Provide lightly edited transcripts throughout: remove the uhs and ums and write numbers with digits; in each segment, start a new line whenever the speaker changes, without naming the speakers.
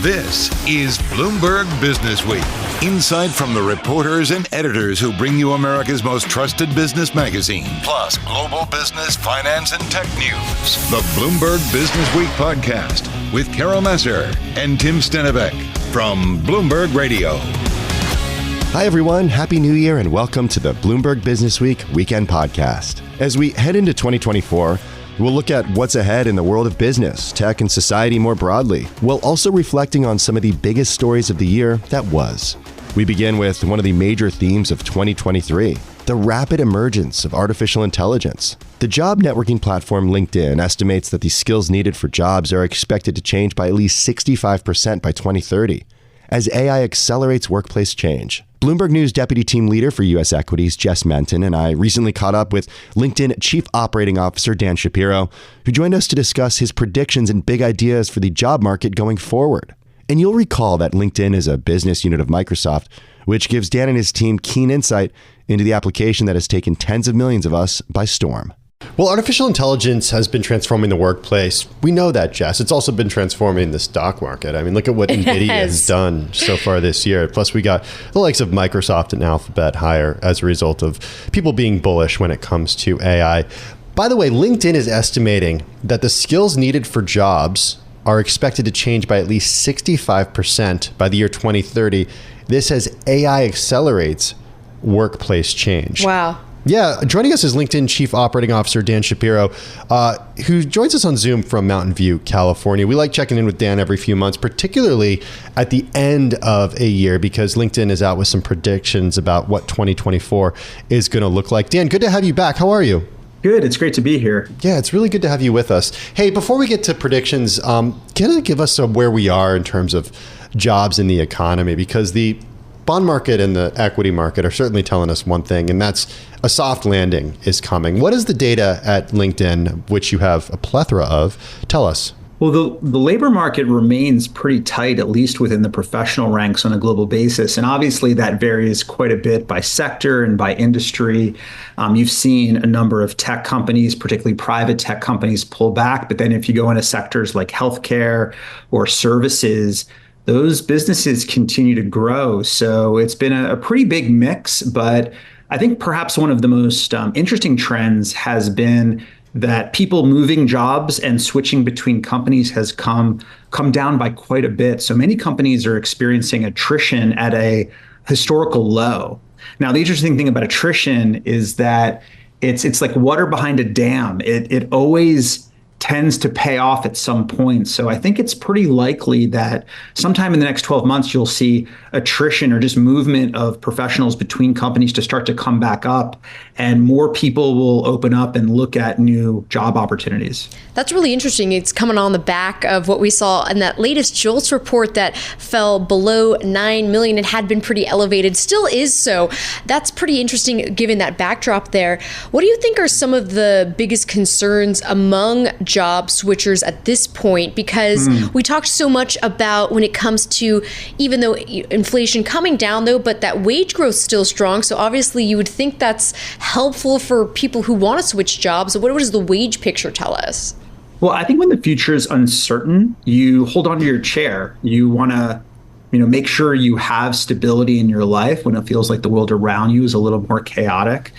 This is Bloomberg Businessweek. Insight from the reporters and editors who bring you America's most trusted business magazine, plus global business, finance, and tech news. The Bloomberg Businessweek podcast with Carol Massar and Tim Stenovec from Bloomberg Radio.
Hi, everyone. Happy New Year and welcome to the Bloomberg Businessweek Weekend Podcast. As we head into 2024, we'll look at what's ahead in the world of business, tech, and society more broadly, while also reflecting on some of the biggest stories of the year that was. We begin with one of the major themes of 2023, the rapid emergence of artificial intelligence. The job networking platform LinkedIn estimates that the skills needed for jobs are expected to change by at least 65% by 2030, as AI accelerates workplace change. Bloomberg News Deputy Team Leader for U.S. Equities, Jess Menton, and I recently caught up with LinkedIn Chief Operating Officer Dan Shapiro, who joined us to discuss his predictions and big ideas for the job market going forward. And you'll recall that LinkedIn is a business unit of Microsoft, which gives Dan and his team keen insight into the application that has taken tens of millions of us by storm.
Well, artificial intelligence has been transforming the workplace. We know that, Jess. It's also been transforming the stock market. I mean, look at what NVIDIA has done so far this year. Plus, we got the likes of Microsoft and Alphabet higher as a result of people being bullish when it comes to AI. By the way, LinkedIn is estimating that the skills needed for jobs are expected to change by at least 65% by the year 2030. This as AI accelerates workplace change.
Wow.
Yeah, joining us is LinkedIn Chief Operating Officer Dan Shapiro, who joins us on Zoom from Mountain View, California. We like checking in with Dan every few months, particularly at the end of a year, because LinkedIn is out with some predictions about what 2024 is going to look like. Dan, good to have you back. How are you?
Good. It's great to be here.
Yeah, it's really good to have you with us. Hey, before we get to predictions, can you give us where we are in terms of jobs in the economy? Because the bond market and the equity market are certainly telling us one thing, and that's a soft landing is coming. What is the data at LinkedIn, which you have a plethora of? Tell us.
Well, the labor market remains pretty tight, at least within the professional ranks on a global basis. And obviously that varies quite a bit by sector and by industry. You've seen a number of tech companies, particularly private tech companies, pull back. But then if you go into sectors like healthcare or services, those businesses continue to grow. So it's been a pretty big mix. But I think perhaps one of the most interesting trends has been that people moving jobs and switching between companies has come down by quite a bit. So many companies are experiencing attrition at a historical low. Now, the interesting thing about attrition is that it's like water behind a dam. It always tends to pay off at some point. So I think it's pretty likely that sometime in the next 12 months, you'll see attrition or just movement of professionals between companies to start to come back up, and more people will open up and look at new job opportunities.
That's really interesting. It's coming on the back of what we saw in that latest JOLTS report that fell below 9 million. It had been pretty elevated, still is so. That's pretty interesting given that backdrop there. What do you think are some of the biggest concerns among job switchers at this point? Because we talked so much about when it comes to, even though inflation coming down though, but that wage growth still strong. So obviously you would think that's helpful for people who want to switch jobs. So what does the wage picture tell us?
Well, I think when the future is uncertain, you hold on to your chair. You want to, make sure you have stability in your life when it feels like the world around you is a little more chaotic.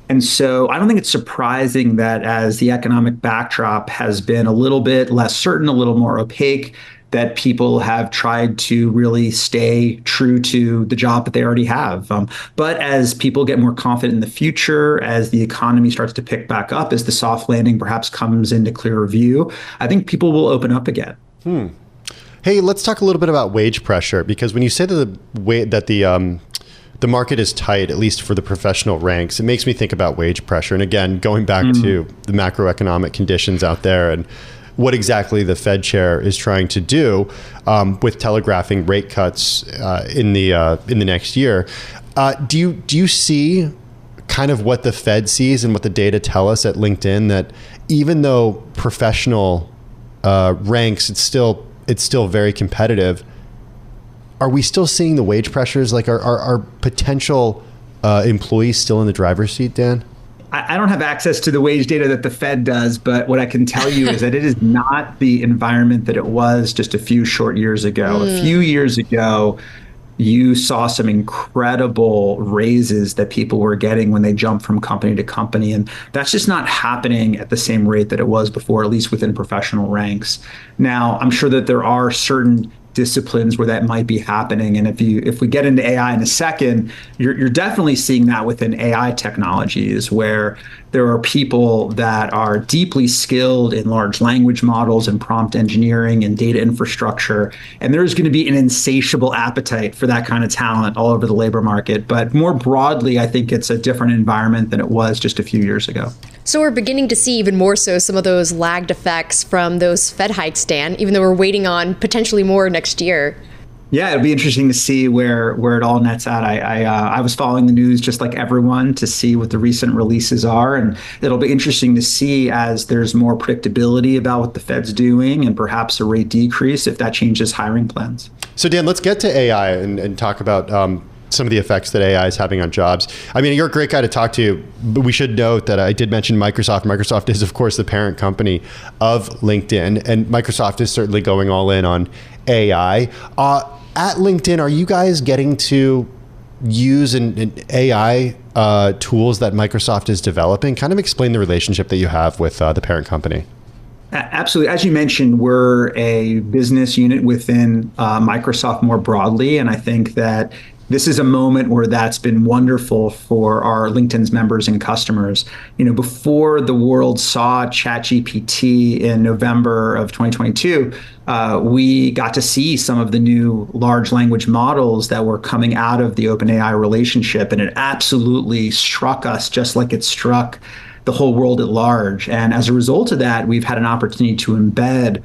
And so I don't think it's surprising that as the economic backdrop has been a little bit less certain, a little more opaque, that people have tried to really stay true to the job that they already have. But as people get more confident in the future, as the economy starts to pick back up, as the soft landing perhaps comes into clearer view, I think people will open up again.
Hey, let's talk a little bit about wage pressure, because when you say that the market is tight, at least for the professional ranks, it makes me think about wage pressure. And again, going back to the macroeconomic conditions out there and what exactly the Fed chair is trying to do with telegraphing rate cuts in the next year. Do you see kind of what the Fed sees and what the data tell us at LinkedIn, that even though professional ranks, it's still very competitive? Are we still seeing the wage pressures? Like, are potential employees still in the driver's seat, Dan?
I don't have access to the wage data that the Fed does, but what I can tell you is that it is not the environment that it was just a few short years ago. A few years ago, you saw some incredible raises that people were getting when they jumped from company to company. And that's just not happening at the same rate that it was before, at least within professional ranks. Now, I'm sure that there are certain disciplines where that might be happening. And if we get into AI in a second, you're definitely seeing that within AI technologies, where there are people that are deeply skilled in large language models and prompt engineering and data infrastructure. And there's going to be an insatiable appetite for that kind of talent all over the labor market. But more broadly, I think it's a different environment than it was just a few years ago.
So we're beginning to see even more so some of those lagged effects from those Fed hikes, Dan, even though we're waiting on potentially more next year.
Yeah, it'll be interesting to see where it all nets out. I was following the news just like everyone to see what the recent releases are, and it'll be interesting to see as there's more predictability about what the Fed's doing and perhaps a rate decrease if that changes hiring plans.
So Dan, let's get to AI and talk about some of the effects that AI is having on jobs. I mean, you're a great guy to talk to, but we should note that I did mention Microsoft. Microsoft is, of course, the parent company of LinkedIn, and Microsoft is certainly going all in on AI. At LinkedIn, are you guys getting to use an AI tools that Microsoft is developing? Kind of explain the relationship that you have with the parent company.
Absolutely. As you mentioned, we're a business unit within Microsoft more broadly, and I think that this is a moment where that's been wonderful for our LinkedIn's members and customers. You know, before the world saw ChatGPT in November of 2022, we got to see some of the new large language models that were coming out of the OpenAI relationship, and it absolutely struck us just like it struck the whole world at large. And as a result of that, we've had an opportunity to embed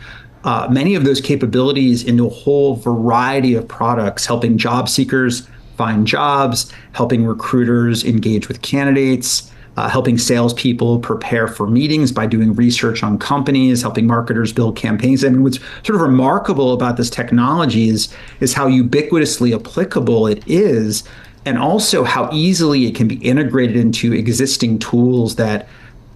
many of those capabilities into a whole variety of products, helping job seekers find jobs, helping recruiters engage with candidates, helping salespeople prepare for meetings by doing research on companies, helping marketers build campaigns. I mean, what's sort of remarkable about this technology is how ubiquitously applicable it is, and also how easily it can be integrated into existing tools that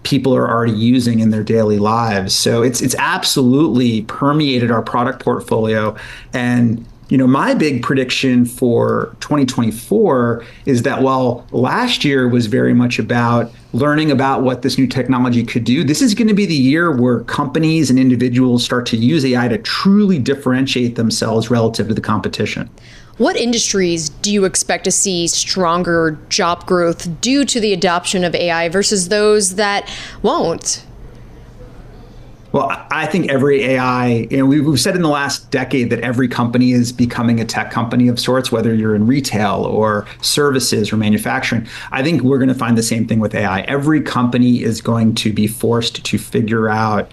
people are already using in their daily lives. So it's absolutely permeated our product portfolio. And you know, my big prediction for 2024 is that while last year was very much about learning about what this new technology could do, this is going to be the year where companies and individuals start to use AI to truly differentiate themselves relative to the competition.
What industries do you expect to see stronger job growth due to the adoption of AI versus those that won't?
Well, I think every AI, you know, we've said in the last decade that every company is becoming a tech company of sorts, whether you're in retail or services or manufacturing. I think we're going to find the same thing with AI. Every company is going to be forced to figure out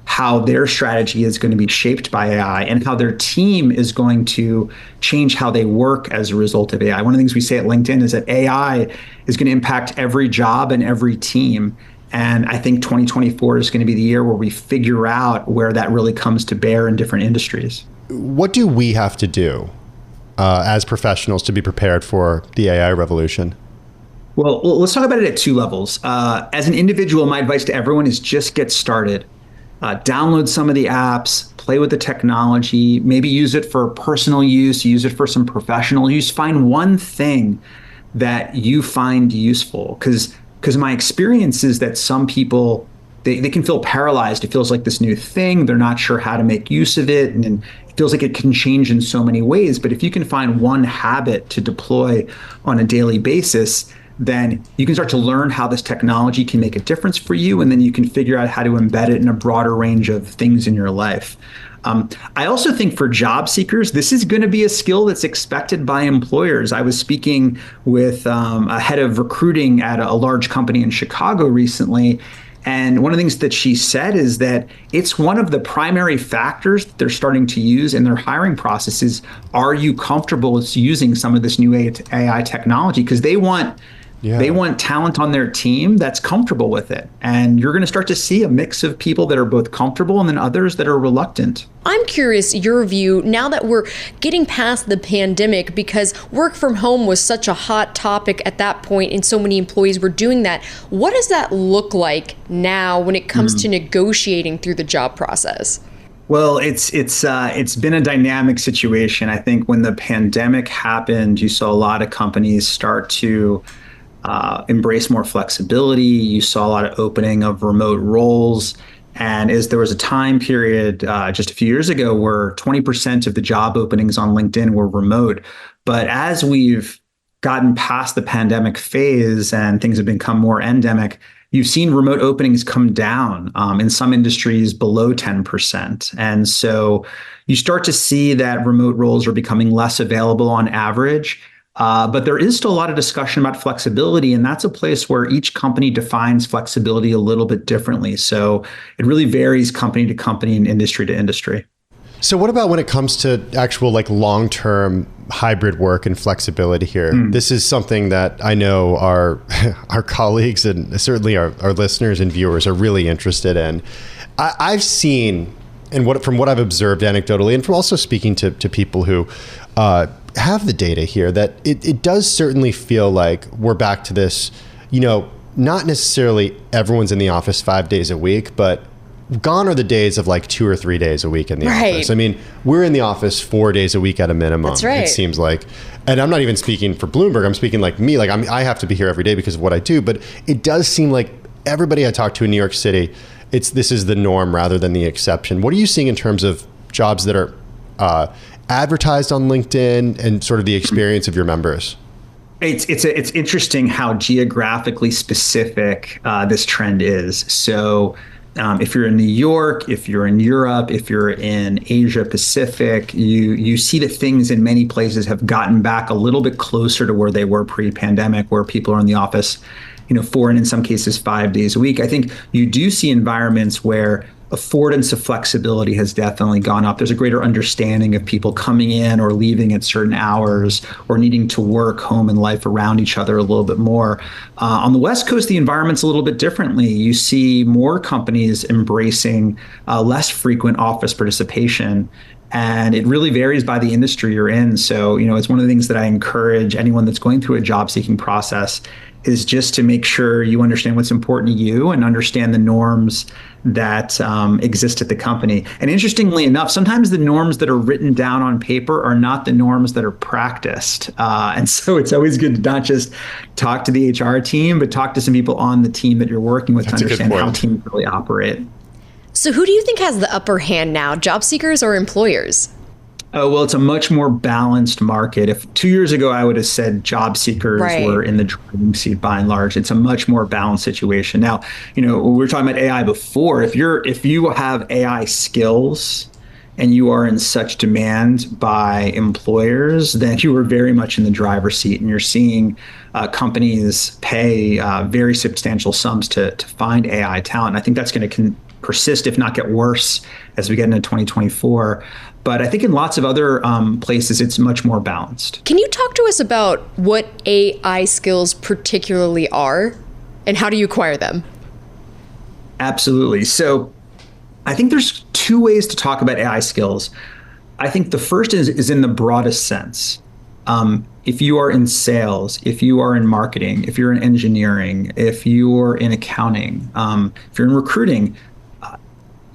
how their strategy is going to be shaped by AI and how their team is going to change how they work as a result of AI. One of the things we say at LinkedIn is that AI is going to impact every job and every team. And I think 2024 is going to be the year where we figure out where that really comes to bear in different industries.
What do we have to do as professionals to be prepared for the AI revolution?
Well, let's talk about it at two levels. As an individual, my advice to everyone is just get started. Download some of the apps, play with the technology, maybe use it for personal use, use it for some professional use. Find one thing that you find useful, because my experience is that some people, they can feel paralyzed. It feels like this new thing. They're not sure how to make use of it. And it feels like it can change in so many ways. But if you can find one habit to deploy on a daily basis, then you can start to learn how this technology can make a difference for you. And then you can figure out how to embed it in a broader range of things in your life. I also think for job seekers, this is going to be a skill that's expected by employers. I was speaking with a head of recruiting at a large company in Chicago recently. And one of the things that she said is that it's one of the primary factors that they're starting to use in their hiring processes. Are you comfortable with using some of this new AI technology? Because they want They want talent on their team that's comfortable with it. And you're going to start to see a mix of people that are both comfortable and then others that are reluctant.
I'm curious your view now that we're getting past the pandemic, because work from home was such a hot topic at that point and so many employees were doing that. What does that look like now when it comes to negotiating through the job process?
Well, it's been a dynamic situation. I think when the pandemic happened, you saw a lot of companies start to embrace more flexibility. You saw a lot of opening of remote roles. And as there was a time period just a few years ago where 20% of the job openings on LinkedIn were remote. But as we've gotten past the pandemic phase and things have become more endemic, you've seen remote openings come down in some industries below 10%. And so you start to see that remote roles are becoming less available on average. But there is still a lot of discussion about flexibility, and that's a place where each company defines flexibility a little bit differently. So it really varies company to company and industry to industry.
So what about when it comes to actual like long-term hybrid work and flexibility here? This is something that I know our colleagues and certainly our listeners and viewers are really interested in. I've seen, and from what I've observed anecdotally, and from also speaking to people who have the data here, that it does certainly feel like we're back to this, not necessarily everyone's in the office 5 days a week, but gone are the days of like 2 or 3 days a week in the office. I mean, we're in the office 4 days a week at a minimum.
That's right.
It seems like. And I'm not even speaking for Bloomberg. I'm speaking like me. Like I have to be here every day because of what I do. But it does seem like everybody I talk to in New York City, this is the norm rather than the exception. What are you seeing in terms of jobs that are advertised on LinkedIn and sort of the experience of your members?
It's interesting how geographically specific this trend is. So if you're in New York, if you're in Europe, if you're in Asia Pacific, you see that things in many places have gotten back a little bit closer to where they were pre-pandemic, where people are in the office, 4 and in some cases 5 days a week. I think you do see environments where affordance of flexibility has definitely gone up. There's a greater understanding of people coming in or leaving at certain hours or needing to work home and life around each other a little bit more. On the West Coast, the environment's a little bit differently. You see more companies embracing less frequent office participation. And it really varies by the industry you're in. So, it's one of the things that I encourage anyone that's going through a job seeking process is just to make sure you understand what's important to you and understand the norms that exist at the company. And interestingly enough, sometimes the norms that are written down on paper are not the norms that are practiced. And so it's always good to not just talk to the HR team, but talk to some people on the team that you're working with to understand how teams really operate.
So who do you think has the upper hand now, job seekers or employers?
Oh, well, it's a much more balanced market. If 2 years ago, I would have said job seekers were in the driving seat by and large. It's a much more balanced situation. Now, we were talking about AI before. If you have AI skills and you are in such demand by employers, then you are very much in the driver's seat. And you're seeing companies pay very substantial sums to find AI talent. And I think that's going to persist, if not get worse, as we get into 2024. But I think in lots of other places, it's much more balanced.
Can you talk to us about what AI skills particularly are and how do you acquire them?
Absolutely. So I think there's 2 ways to talk about AI skills. I think the first is in the broadest sense. If you are in sales, if you are in marketing, if you're in engineering, if you're in accounting, if you're in recruiting,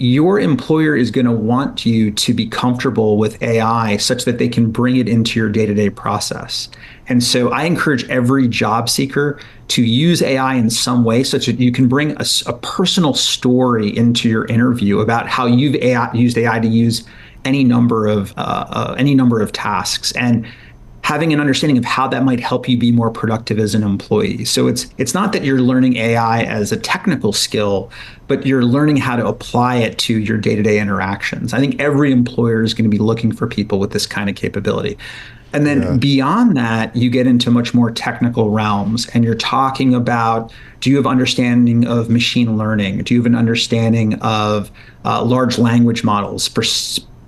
your employer is going to want you to be comfortable with AI such that they can bring it into your day-to-day process. And so I encourage every job seeker to use AI in some way such that you can bring a personal story into your interview about how you've used AI to use any number of tasks, and having an understanding of how that might help you be more productive as an employee. So it's not that you're learning AI as a technical skill, but you're learning how to apply it to your day-to-day interactions. I think every employer is going to be looking for people with this kind of capability. And then beyond that, you get into much more technical realms, and you're talking about, do you have understanding of machine learning? Do you have an understanding of large language models,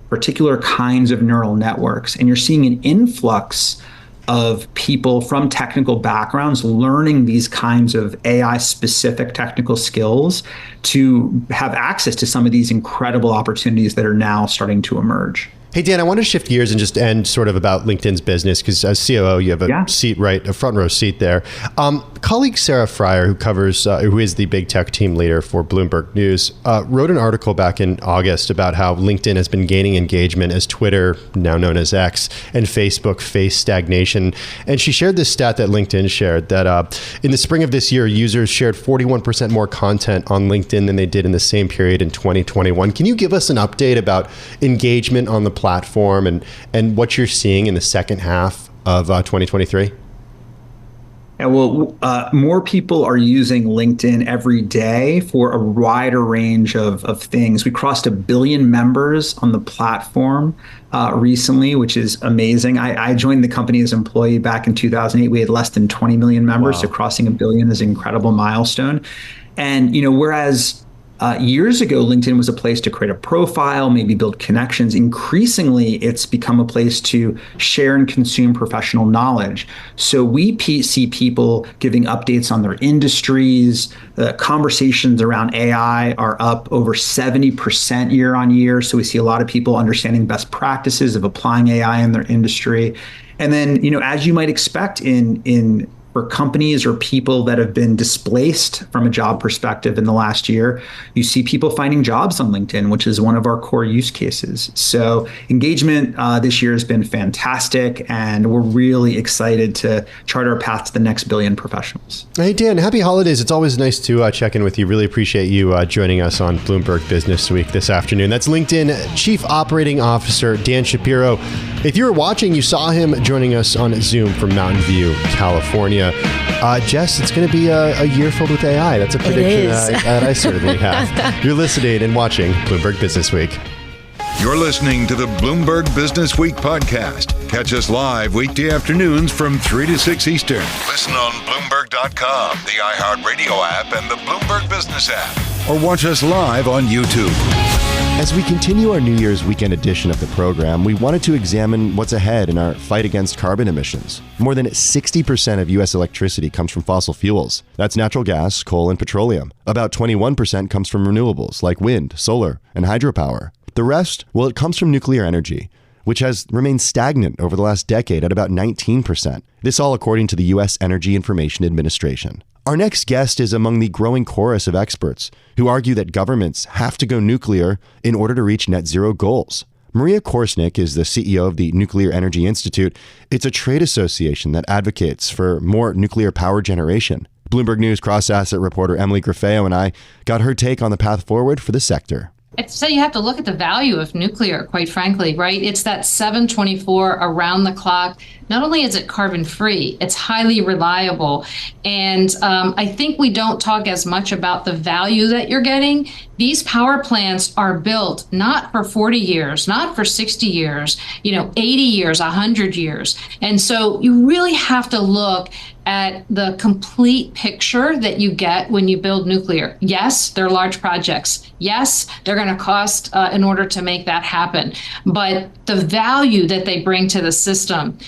particular kinds of neural networks? And you're seeing an influx of people from technical backgrounds learning these kinds of AI specific technical skills to have access to some of these incredible opportunities that are now starting to emerge.
Hey, Dan, I want to shift gears and just end sort of about LinkedIn's business, because as COO, you have a seat, right, a front row seat there. Colleague Sarah Fryer, who is the big tech team leader for Bloomberg News, wrote an article back in August about how LinkedIn has been gaining engagement as Twitter, now known as X, and Facebook face stagnation. And she shared this stat that LinkedIn shared, that in the spring of this year, users shared 41% more content on LinkedIn than they did in the same period in 2021. Can you give us an update about engagement on the platform and what you're seeing in the second half of 2023?
Yeah, well, more people are using LinkedIn every day for a wider range of things. We crossed 1 billion members on the platform recently, which is amazing. I joined the company as an employee back in 2008. We had less than 20 million members, so crossing 1 billion is an incredible milestone. And, whereas years ago, LinkedIn was a place to create a profile, maybe build connections. Increasingly, it's become a place to share and consume professional knowledge. So we see people giving updates on their industries. The conversations around AI are up over 70% year on year. So we see a lot of people understanding best practices of applying AI in their industry. And then, as you might expect for companies or people that have been displaced from a job perspective in the last year, you see people finding jobs on LinkedIn, which is one of our core use cases. So engagement this year has been fantastic, and we're really excited to chart our path to the next billion professionals.
Hey, Dan, happy holidays. It's always nice to check in with you. Really appreciate you joining us on Bloomberg Business Week this afternoon. That's LinkedIn Chief Operating Officer Dan Shapiro. If you were watching, you saw him joining us on Zoom from Mountain View, California. Jess, it's going to be a year filled with AI. That's a prediction that I certainly have. You're listening and watching Bloomberg Business Week.
You're listening to the Bloomberg Business Week podcast. Catch us live weekday afternoons from 3 to 6 Eastern. Listen on Bloomberg.com, the iHeartRadio app, and the Bloomberg Business App. Or watch us live on YouTube.
As we continue our New Year's weekend edition of the program, we wanted to examine what's ahead in our fight against carbon emissions. More than 60% of U.S. electricity comes from fossil fuels. That's natural gas, coal, and petroleum. About 21% comes from renewables like wind, solar, and hydropower. The rest, well, it comes from nuclear energy, which has remained stagnant over the last decade at about 19%. This all according to the U.S. Energy Information Administration. Our next guest is among the growing chorus of experts who argue that governments have to go nuclear in order to reach net zero goals. Maria Korsnick is the CEO of the Nuclear Energy Institute. It's a trade association that advocates for more nuclear power generation. Bloomberg News cross-asset reporter Emily Grafeo and I got her take on the path forward for the sector.
I'd say you have to look at the value of nuclear, quite frankly, right? It's that 724 around the clock. Not only is it carbon free, it's highly reliable. And I think we don't talk as much about the value that you're getting. These power plants are built not for 40 years, not for 60 years, 80 years, 100 years. And so you really have to look at the complete picture that you get when you build nuclear. Yes, they're large projects. Yes, they're going to cost in order to make that happen. But the value that they bring to the system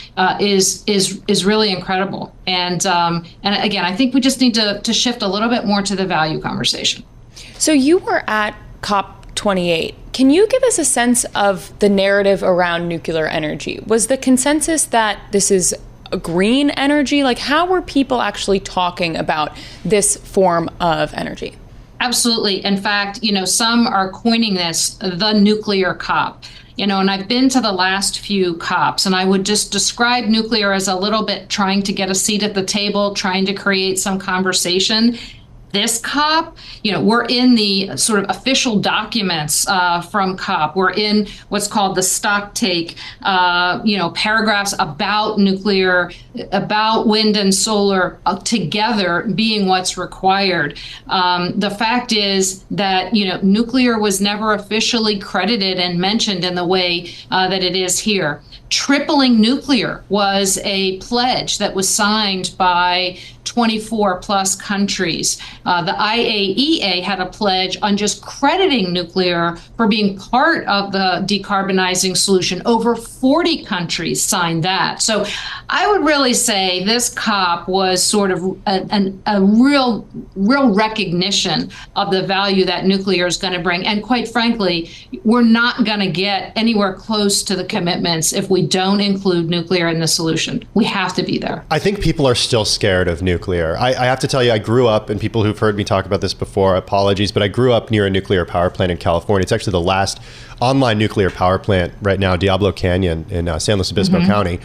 is really incredible. And again, I think we just need to shift a little bit more to the value conversation.
So you were at COP28. Can you give us a sense of the narrative around nuclear energy? Was the consensus that this is a green energy? Like, how were people actually talking about this form of energy?
Absolutely. In fact, some are coining this the nuclear COP. And I've been to the last few COPs, and I would just describe nuclear as a little bit trying to get a seat at the table, trying to create some conversation. This COP, we're in the sort of official documents from COP. We're in what's called the stock take, paragraphs about nuclear, about wind and solar together being what's required. The fact is that, nuclear was never officially credited and mentioned in the way that it is here. Tripling nuclear was a pledge that was signed by 24 plus countries. The IAEA had a pledge on just crediting nuclear for being part of the decarbonizing solution. Over 40 countries signed that. So I would really say this COP was sort of a real recognition of the value that nuclear is going to bring. And quite frankly, we're not going to get anywhere close to the commitments if we don't include nuclear in the solution. We have to be there.
I think people are still scared of nuclear. I have to tell you, I grew up, and people who've heard me talk about this before, apologies, but I grew up near a nuclear power plant in California. It's actually the last online nuclear power plant right now, Diablo Canyon in San Luis Obispo County.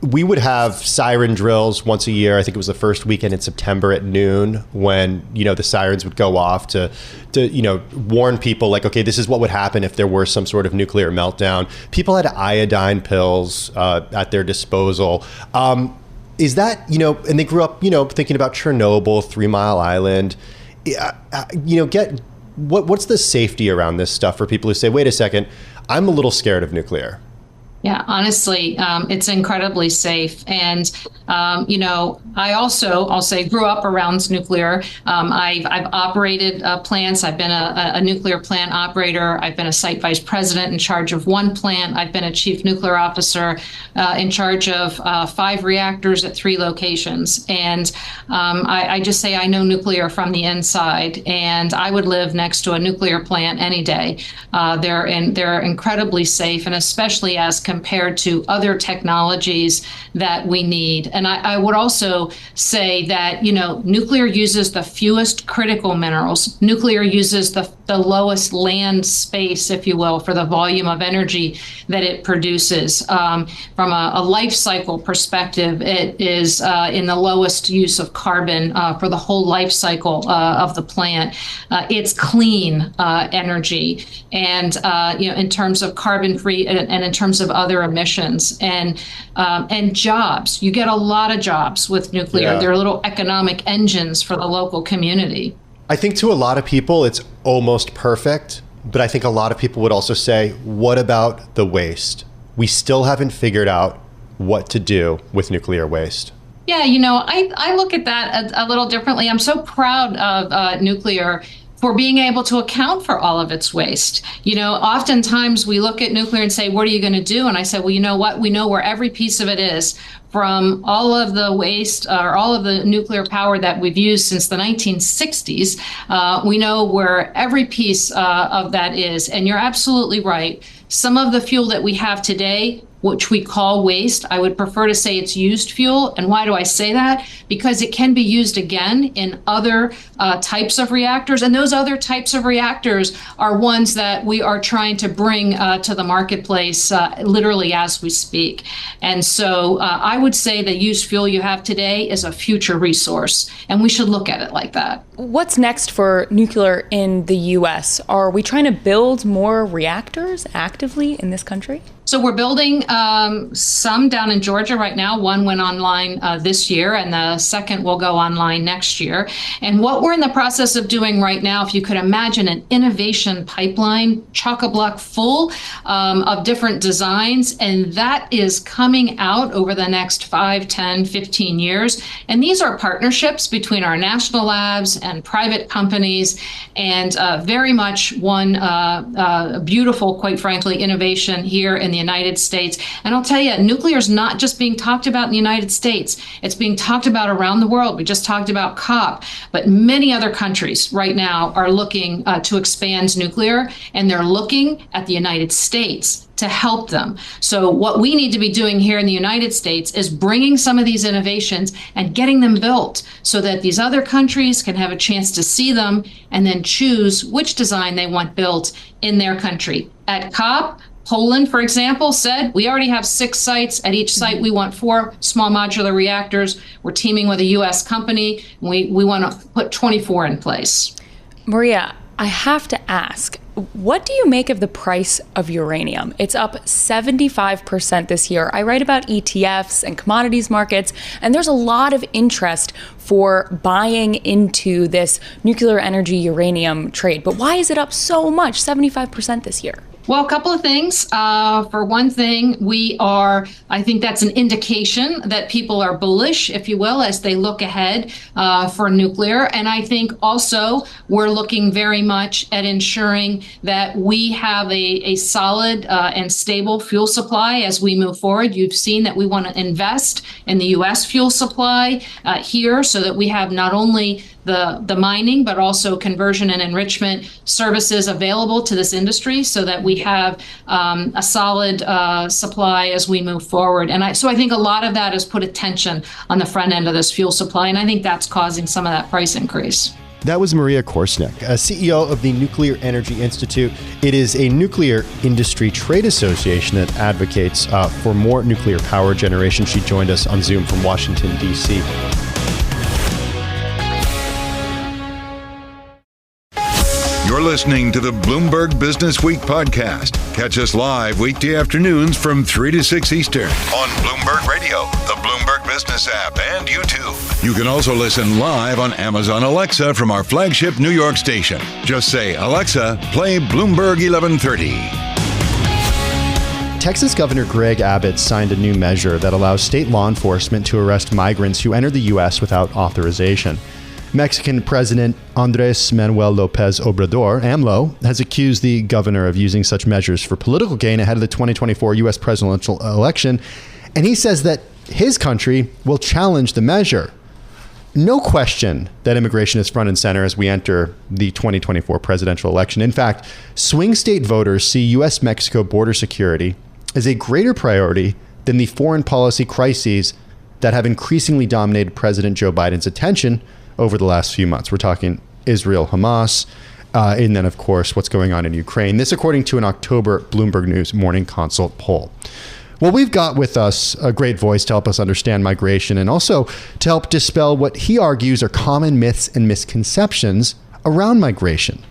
We would have siren drills once a year. I think it was the first weekend in September at noon when, the sirens would go off to warn people like, okay, this is what would happen if there were some sort of nuclear meltdown. People had iodine pills at their disposal. Is that, and they grew up, thinking about Chernobyl, 3 Mile Island. What's the safety around this stuff for people who say, wait a second, I'm a little scared of nuclear?
Yeah, honestly, it's incredibly safe. And, I'll say, grew up around nuclear. I've operated plants. I've been a nuclear plant operator. I've been a site vice president in charge of one plant. I've been a chief nuclear officer in charge of 5 reactors at 3 locations. And I just say I know nuclear from the inside, and I would live next to a nuclear plant any day. They're incredibly safe, and especially as compared to other technologies that we need. And I would also say that, nuclear uses the fewest critical minerals. Nuclear uses the lowest land space, if you will, for the volume of energy that it produces. From a life cycle perspective, it is in the lowest use of carbon for the whole life cycle of the plant. It's clean energy, and in terms of carbon-free and in terms of other emissions and jobs. You get a lot of jobs with nuclear.
Yeah.
They're little economic engines for the local community.
I think to a lot of people, it's almost perfect. But I think a lot of people would also say, what about the waste? We still haven't figured out what to do with nuclear waste.
Yeah, I look at that a little differently. I'm so proud of nuclear for being able to account for all of its waste. Oftentimes we look at nuclear and say, what are you going to do? And I said, well, you know what? We know where every piece of it is, from all of the waste or all of the nuclear power that we've used since the 1960s. We know where every piece of that is. And you're absolutely right. Some of the fuel that we have today, which we call waste, I would prefer to say it's used fuel. And why do I say that? Because it can be used again in other types of reactors. And those other types of reactors are ones that we are trying to bring to the marketplace literally as we speak. And so I would say the used fuel you have today is a future resource, and we should look at it like that.
What's next for nuclear in the U.S.? Are we trying to build more reactors actively in this country?
So we're building some down in Georgia right now. One went online this year, and the second will go online next year. And what we're in the process of doing right now, if you could imagine an innovation pipeline, chock-a-block full of different designs, and that is coming out over the next 5, 10, 15 years. And these are partnerships between our national labs and private companies, and very much one beautiful, quite frankly, innovation here in the United States. And I'll tell you, nuclear is not just being talked about in the United States. It's being talked about around the world. We just talked about COP, but many other countries right now are looking to expand nuclear, and they're looking at the United States to help them. So what we need to be doing here in the United States is bringing some of these innovations and getting them built so that these other countries can have a chance to see them and then choose which design they want built in their country. At COP, Poland, for example, said, we already have 6 sites. At each site, we want 4 small modular reactors. We're teaming with a U.S. company. We want to put 24 in place.
Maria, I have to ask, what do you make of the price of uranium? It's up 75% this year. I write about ETFs and commodities markets, and there's a lot of interest for buying into this nuclear energy uranium trade. But why is it up so much, 75% this year?
Well, a couple of things. For one thing, I think that's an indication that people are bullish, if you will, as they look ahead for nuclear. And I think also we're looking very much at ensuring that we have a solid and stable fuel supply as we move forward. You've seen that we want to invest in the U.S. fuel supply here so that we have not only the mining, but also conversion and enrichment services available to this industry so that we have a solid supply as we move forward. And so I think a lot of that has put attention on the front end of this fuel supply, and I think that's causing some of that price increase.
That was Maria Korsnick, CEO of the Nuclear Energy Institute. It is a nuclear industry trade association that advocates for more nuclear power generation. She joined us on Zoom from Washington, D.C.
You're listening to the Bloomberg Businessweek podcast. Catch us live weekday afternoons from 3 to 6 Eastern on Bloomberg Radio, the Bloomberg Business App, and YouTube. You can also listen live on Amazon Alexa from our flagship New York station. Just say, Alexa, play Bloomberg 1130.
Texas Governor Greg Abbott signed a new measure that allows state law enforcement to arrest migrants who enter the U.S. without authorization. Mexican President Andrés Manuel López Obrador, AMLO, has accused the governor of using such measures for political gain ahead of the 2024 U.S. presidential election, and he says that his country will challenge the measure. No question that immigration is front and center as we enter the 2024 presidential election. In fact, swing state voters see U.S.-Mexico border security as a greater priority than the foreign policy crises that have increasingly dominated President Joe Biden's attention over the last few months. We're talking Israel, Hamas, and then, of course, what's going on in Ukraine. This, according to an October Bloomberg News Morning Consult poll. Well, we've got with us a great voice to help us understand migration and also to help dispel what he argues are common myths and misconceptions around migration.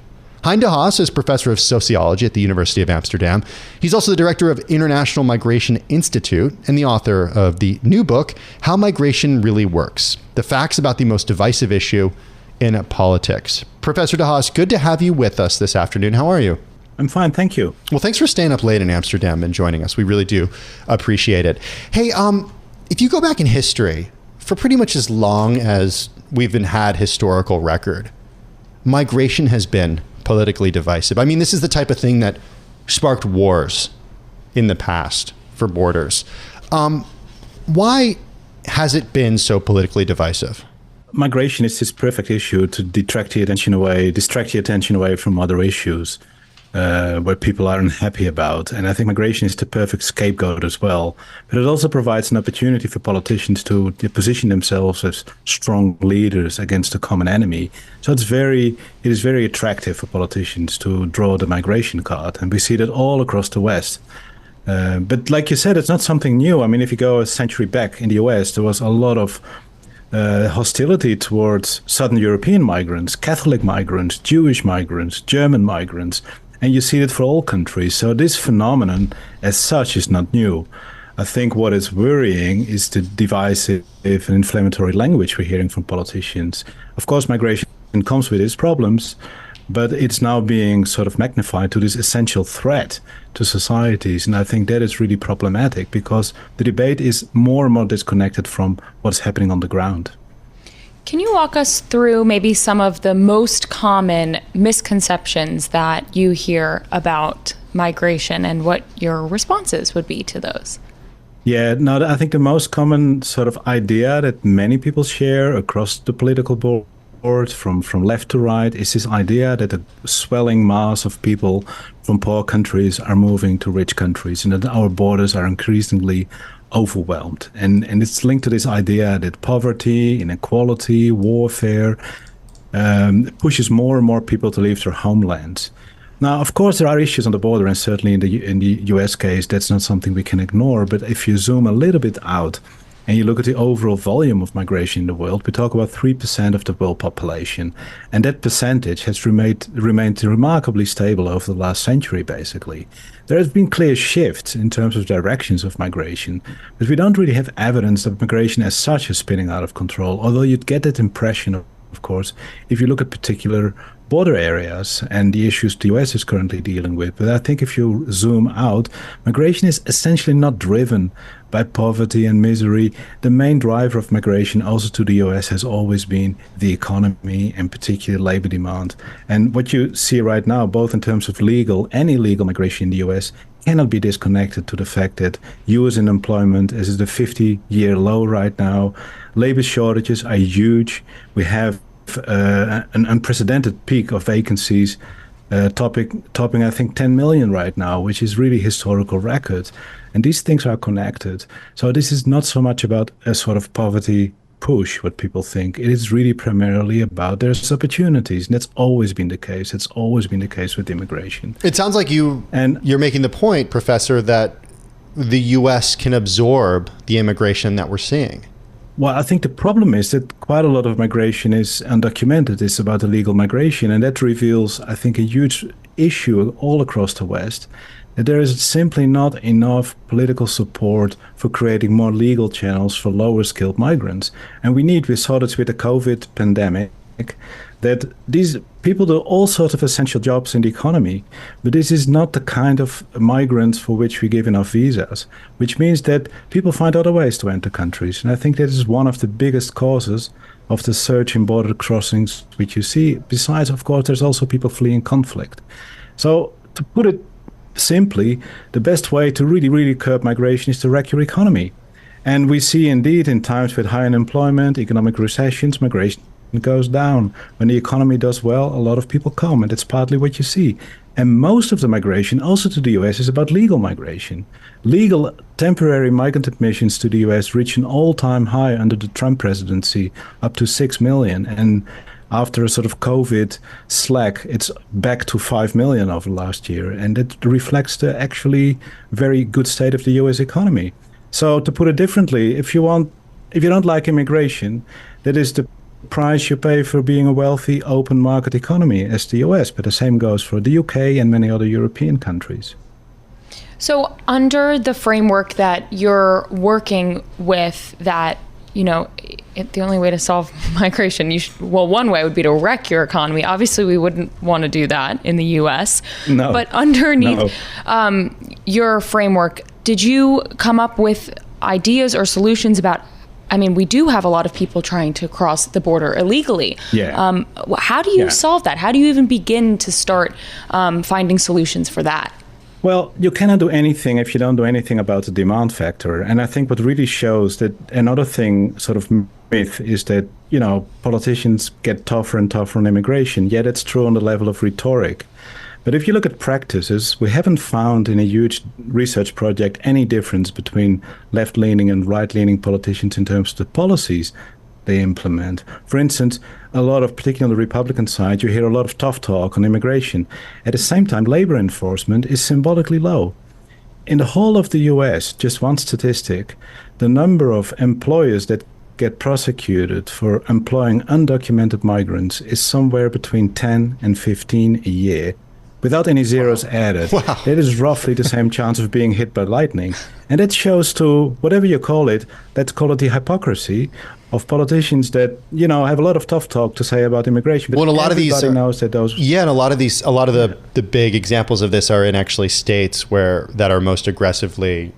Hein de Haas is professor of sociology at the University of Amsterdam. He's also the director of International Migration Institute and the author of the new book, How Migration Really Works: The Facts About the Most Divisive Issue in Politics. Professor de Haas, good to have you with us this afternoon. How are you?
I'm fine, thank you.
Well, thanks for staying up late in Amsterdam and joining us. We really do appreciate it. Hey, if you go back in history, for pretty much as long as we've had historical record, migration has been politically divisive. I mean, this is the type of thing that sparked wars in the past for borders. Why has it been so politically divisive?
Migration is this perfect issue to distract the attention away from other issues where people are unhappy about. And I think migration is the perfect scapegoat as well. But it also provides an opportunity for politicians to position themselves as strong leaders against a common enemy. So it is very attractive for politicians to draw the migration card. And we see that all across the West. But like you said, it's not something new. I mean, if you go a century back in the US, there was a lot of hostility towards Southern European migrants, Catholic migrants, Jewish migrants, German migrants. And you see it for all countries. So this phenomenon as such is not new. I think what is worrying is the divisive and inflammatory language we're hearing from politicians. Of course, migration comes with its problems, but it's now being sort of magnified to this essential threat to societies. And I think that is really problematic because the debate is more and more disconnected from what's happening on the ground.
Can you walk us through maybe some of the most common misconceptions that you hear about migration and what your responses would be to those?
Yeah, no, I think the most common sort of idea that many people share across the political board from left to right is this idea that a swelling mass of people from poor countries are moving to rich countries and that our borders are increasingly overwhelmed. And it's linked to this idea that poverty, inequality, warfare pushes more and more people to leave their homelands. Now, of course, there are issues on the border, and certainly in the US case, that's not something we can ignore. But if you zoom a little bit out and you look at the overall volume of migration in the world, we talk about 3% of the world population. And that percentage has remained remarkably stable over the last century, basically. There has been clear shifts in terms of directions of migration, but we don't really have evidence that migration as such is spinning out of control, although you'd get that impression, of course, if you look at particular border areas and the issues the US is currently dealing with. But I think if you zoom out, migration is essentially not driven by poverty and misery. The main driver of migration also to the US has always been the economy, and particularly labor demand. And what you see right now, both in terms of legal and illegal migration in the US, cannot be disconnected to the fact that US unemployment is at a 50-year low right now. Labor shortages are huge. We have an unprecedented peak of vacancies, topping I think 10 million right now, which is really historical record. And these things are connected. So this is not so much about a sort of poverty push, what people think. It is really primarily about there's opportunities. And that's always been the case. It's always been the case with immigration.
It sounds like you're making the point, Professor, that the U.S. can absorb the immigration that we're seeing.
Well, I think the problem is that quite a lot of migration is undocumented. It's about illegal migration. And that reveals, I think, a huge issue all across the West. That there is simply not enough political support for creating more legal channels for lower skilled migrants. And we saw this with the COVID pandemic, that these people do all sorts of essential jobs in the economy, but this is not the kind of migrants for which we give enough visas, which means that people find other ways to enter countries. And I think that is one of the biggest causes of the surge in border crossings which you see. Besides, of course, there's also people fleeing conflict. So to put it simply, the best way to really curb migration is to wreck your economy. And we see indeed in times with high unemployment, economic recessions, migration goes down. When the economy does well, a lot of people come, and it's partly what you see. And most of the migration also to the US is about legal migration. Legal temporary migrant admissions to the US reached an all-time high under the Trump presidency, up to 6 million. And after a sort of COVID slack, it's back to 5 million over last year. And it reflects the actually very good state of the US economy. So to put it differently, if you don't like immigration, that is the price you pay for being a wealthy, open market economy as the US. But the same goes for the UK and many other European countries.
So under the framework that you're working with, that, the only way to solve migration, one way would be to wreck your economy. Obviously, we wouldn't want to do that in the US.
No.
But underneath your framework, did you come up with ideas or solutions about, we do have a lot of people trying to cross the border illegally.
Yeah.
How do you solve that? How do you even begin to start finding solutions for that?
Well, you cannot do anything if you don't do anything about the demand factor. And I think what really shows that another thing, sort of myth, is that, politicians get tougher and tougher on immigration. Yet it's true on the level of rhetoric. But if you look at practices, we haven't found in a huge research project any difference between left-leaning and right-leaning politicians in terms of the policies they implement. For instance, particularly on the Republican side, you hear a lot of tough talk on immigration. At the same time, labor enforcement is symbolically low. In the whole of the US, just one statistic, the number of employers that get prosecuted for employing undocumented migrants is somewhere between 10 and 15 a year. Without any zeros added.
Wow.
That is roughly the same chance of being hit by lightning. And that shows to, whatever you call it, let's call it the hypocrisy of politicians that, have a lot of tough talk to say about immigration. But
a lot of these
knows that those...
Yeah, and a lot of the big examples of this are in actually states that are most aggressively,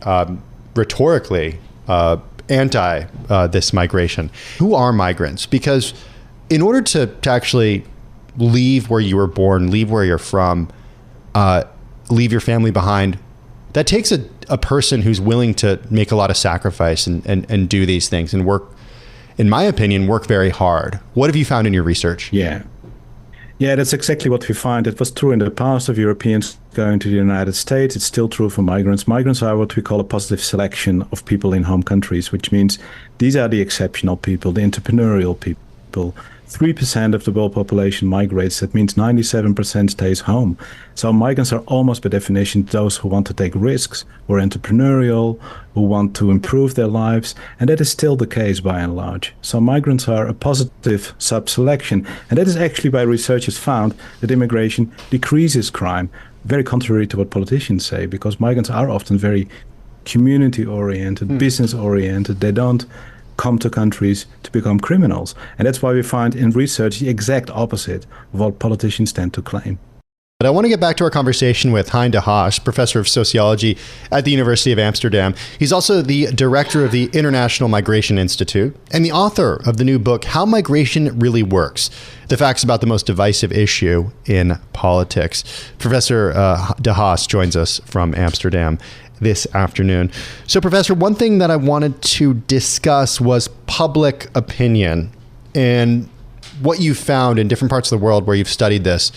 rhetorically, anti this migration. Who are migrants? Because in order to actually leave where you were born, leave where you're from, leave your family behind, that takes a person who's willing to make a lot of sacrifice and do these things and work, in my opinion, work very hard. What have you found in your research?
Yeah, that's exactly what we find. It was true in the past of Europeans going to the United States. It's still true for migrants. Migrants are what we call a positive selection of people in home countries, which means these are the exceptional people, the entrepreneurial people. 3% of the world population migrates. That means 97% stays home. So migrants are almost by definition those who want to take risks, who are entrepreneurial, who want to improve their lives. And that is still the case by and large. So migrants are a positive sub-selection. And that is actually why researchers found that immigration decreases crime, very contrary to what politicians say, because migrants are often very community-oriented, business-oriented. They don't come to countries to become criminals. And that's why we find in research the exact opposite of what politicians tend to claim.
But I want to get back to our conversation with Hein de Haas, professor of sociology at the University of Amsterdam. He's also the director of the International Migration Institute and the author of the new book, How Migration Really Works: The Facts About the Most Divisive Issue in Politics. Professor de Haas joins us from Amsterdam this afternoon. So, Professor, one thing that I wanted to discuss was public opinion and what you found in different parts of the world where you've studied this,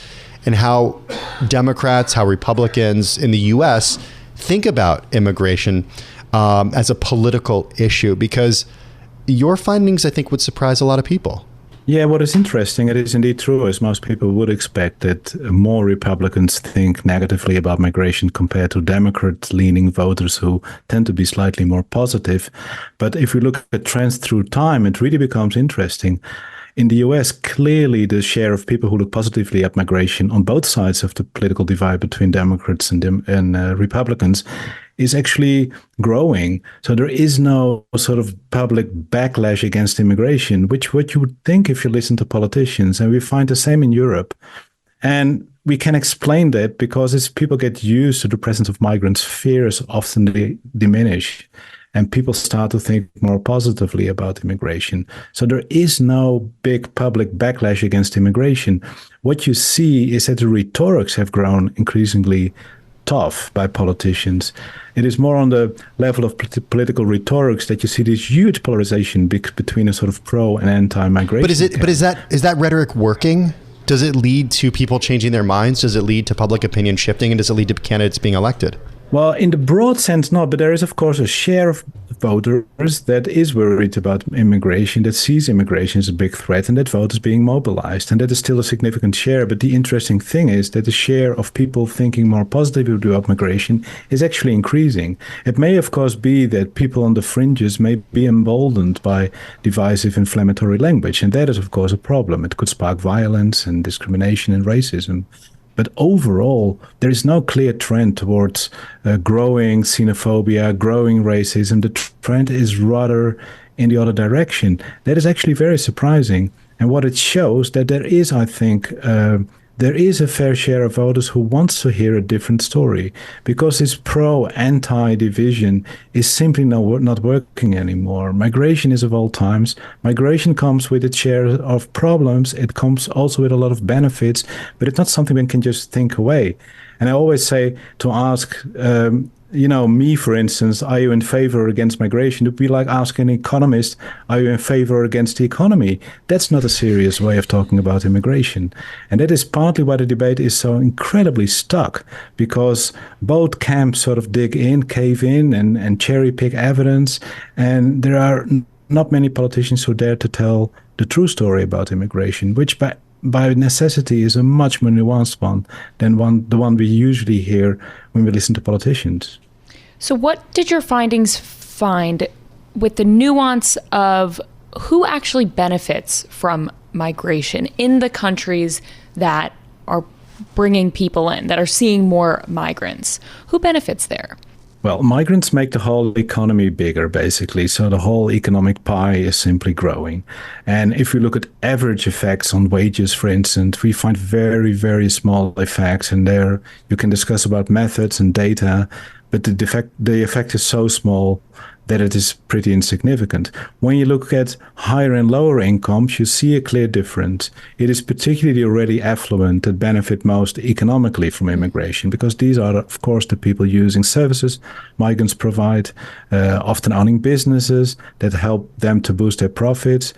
and how Democrats, how Republicans in the U.S. think about immigration as a political issue, because your findings, I think, would surprise a lot of people.
Yeah, what is interesting, it is indeed true, as most people would expect, that more Republicans think negatively about migration compared to Democrat-leaning voters who tend to be slightly more positive. But if we look at trends through time, it really becomes interesting. In the US, clearly the share of people who look positively at migration on both sides of the political divide between Democrats and Republicans is actually growing. So there is no sort of public backlash against immigration, which what you would think if you listen to politicians. And we find the same in Europe. And we can explain that because as people get used to the presence of migrants, fears often diminish. And people start to think more positively about immigration. So there is no big public backlash against immigration. What you see is that the rhetorics have grown increasingly tough by politicians. It is more on the level of political rhetorics that you see this huge polarization between a sort of pro and anti-migration.
But is that rhetoric working? Does it lead to people changing their minds? Does it lead to public opinion shifting? And does it lead to candidates being elected?
Well, in the broad sense, not. But there is, of course, a share of voters that is worried about immigration, that sees immigration as a big threat, and that vote is being mobilized. And that is still a significant share. But the interesting thing is that the share of people thinking more positively about migration is actually increasing. It may, of course, be that people on the fringes may be emboldened by divisive, inflammatory language. And that is, of course, a problem. It could spark violence and discrimination and racism. But overall, there is no clear trend towards growing xenophobia, growing racism. The trend is rather in the other direction. That is actually very surprising. And what it shows that there is, I think, there is a fair share of voters who wants to hear a different story, because this pro-anti division is simply not working anymore. Migration is of all times. Migration comes with its share of problems. It comes also with a lot of benefits, but it's not something one can just think away. And I always say to ask, me, for instance, are you in favor or against migration? It would be like asking an economist, are you in favor or against the economy? That's not a serious way of talking about immigration. And that is partly why the debate is so incredibly stuck, because both camps sort of dig in, cave in, and cherry pick evidence. And there are not many politicians who dare to tell the true story about immigration, which by necessity is a much more nuanced one than the one we usually hear when we listen to politicians.
So what did your findings find with the nuance of who actually benefits from migration in the countries that are bringing people in, that are seeing more migrants? Who benefits there?
Well, migrants make the whole economy bigger, basically. So the whole economic pie is simply growing. And if we look at average effects on wages, for instance, we find very, very small effects. And there you can discuss about methods and data, but the effect is so small that it is pretty insignificant. When you look at higher and lower incomes, you see a clear difference. It is particularly the already affluent that benefit most economically from immigration, because these are, of course, the people using services migrants provide, often owning businesses that help them to boost their profits.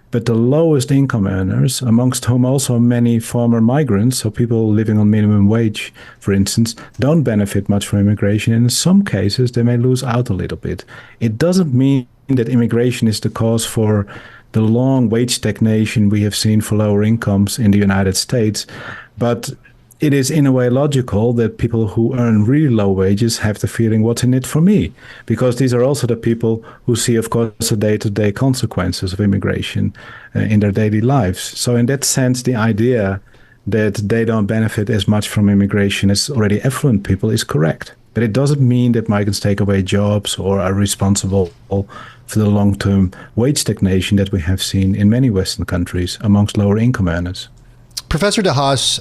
But the lowest income earners, amongst whom also many former migrants, so people living on minimum wage, for instance, don't benefit much from immigration. And in some cases, they may lose out a little bit. It doesn't mean that immigration is the cause for the long wage stagnation we have seen for lower incomes in the United States. But it is in a way logical that people who earn really low wages have the feeling, what's in it for me? Because these are also the people who see, of course, the day-to-day consequences of immigration in their daily lives. So in that sense, the idea that they don't benefit as much from immigration as already affluent people is correct. but it doesn't mean that migrants take away jobs or are responsible for the long-term wage stagnation that we have seen in many Western countries amongst lower income earners.
Professor de Haas,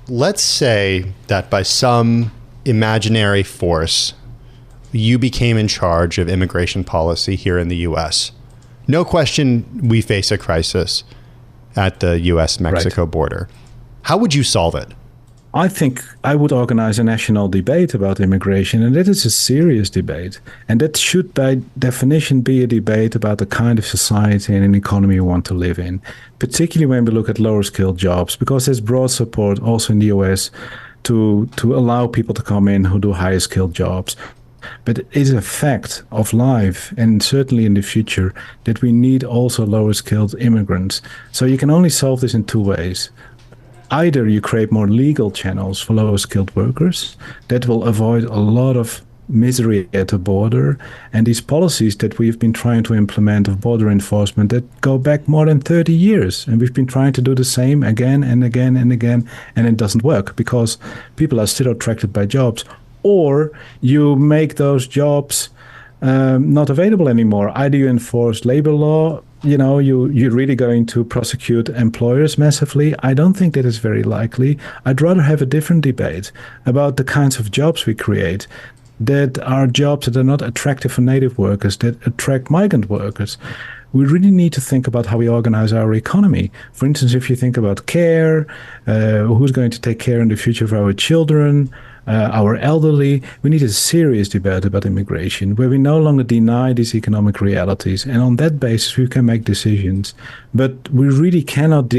let's say that by some imaginary force, you became in charge of immigration policy here in the U.S. No question, we face a crisis at the U.S.-Mexico border. How would you solve it?
I think I would organize a national debate about immigration, and that is a serious debate. And that should, by definition, be a debate about the kind of society and an economy we want to live in, particularly when we look at lower-skilled jobs, because there's broad support also in the U.S. to allow people to come in who do higher-skilled jobs. But it is a fact of life, and certainly in the future, that we need also lower-skilled immigrants. So you can only solve this in two ways. Either you create more legal channels for lower-skilled workers that will avoid a lot of misery at the border, and these policies that we've been trying to implement of border enforcement that go back more than 30 years, and we've been trying to do the same again and again and again, and it doesn't work because people are still attracted by jobs. Or you make those jobs not available anymore. Either you enforce labor law, you're really going to prosecute employers massively. I don't think that is very likely. I'd rather have a different debate about the kinds of jobs we create that are jobs that are not attractive for native workers, that attract migrant workers. We really need to think about how we organize our economy. For instance, if you think about care, who's going to take care in the future of our children, our elderly, we need a serious debate about immigration where we no longer deny these economic realities. And on that basis, we can make decisions. But we really cannot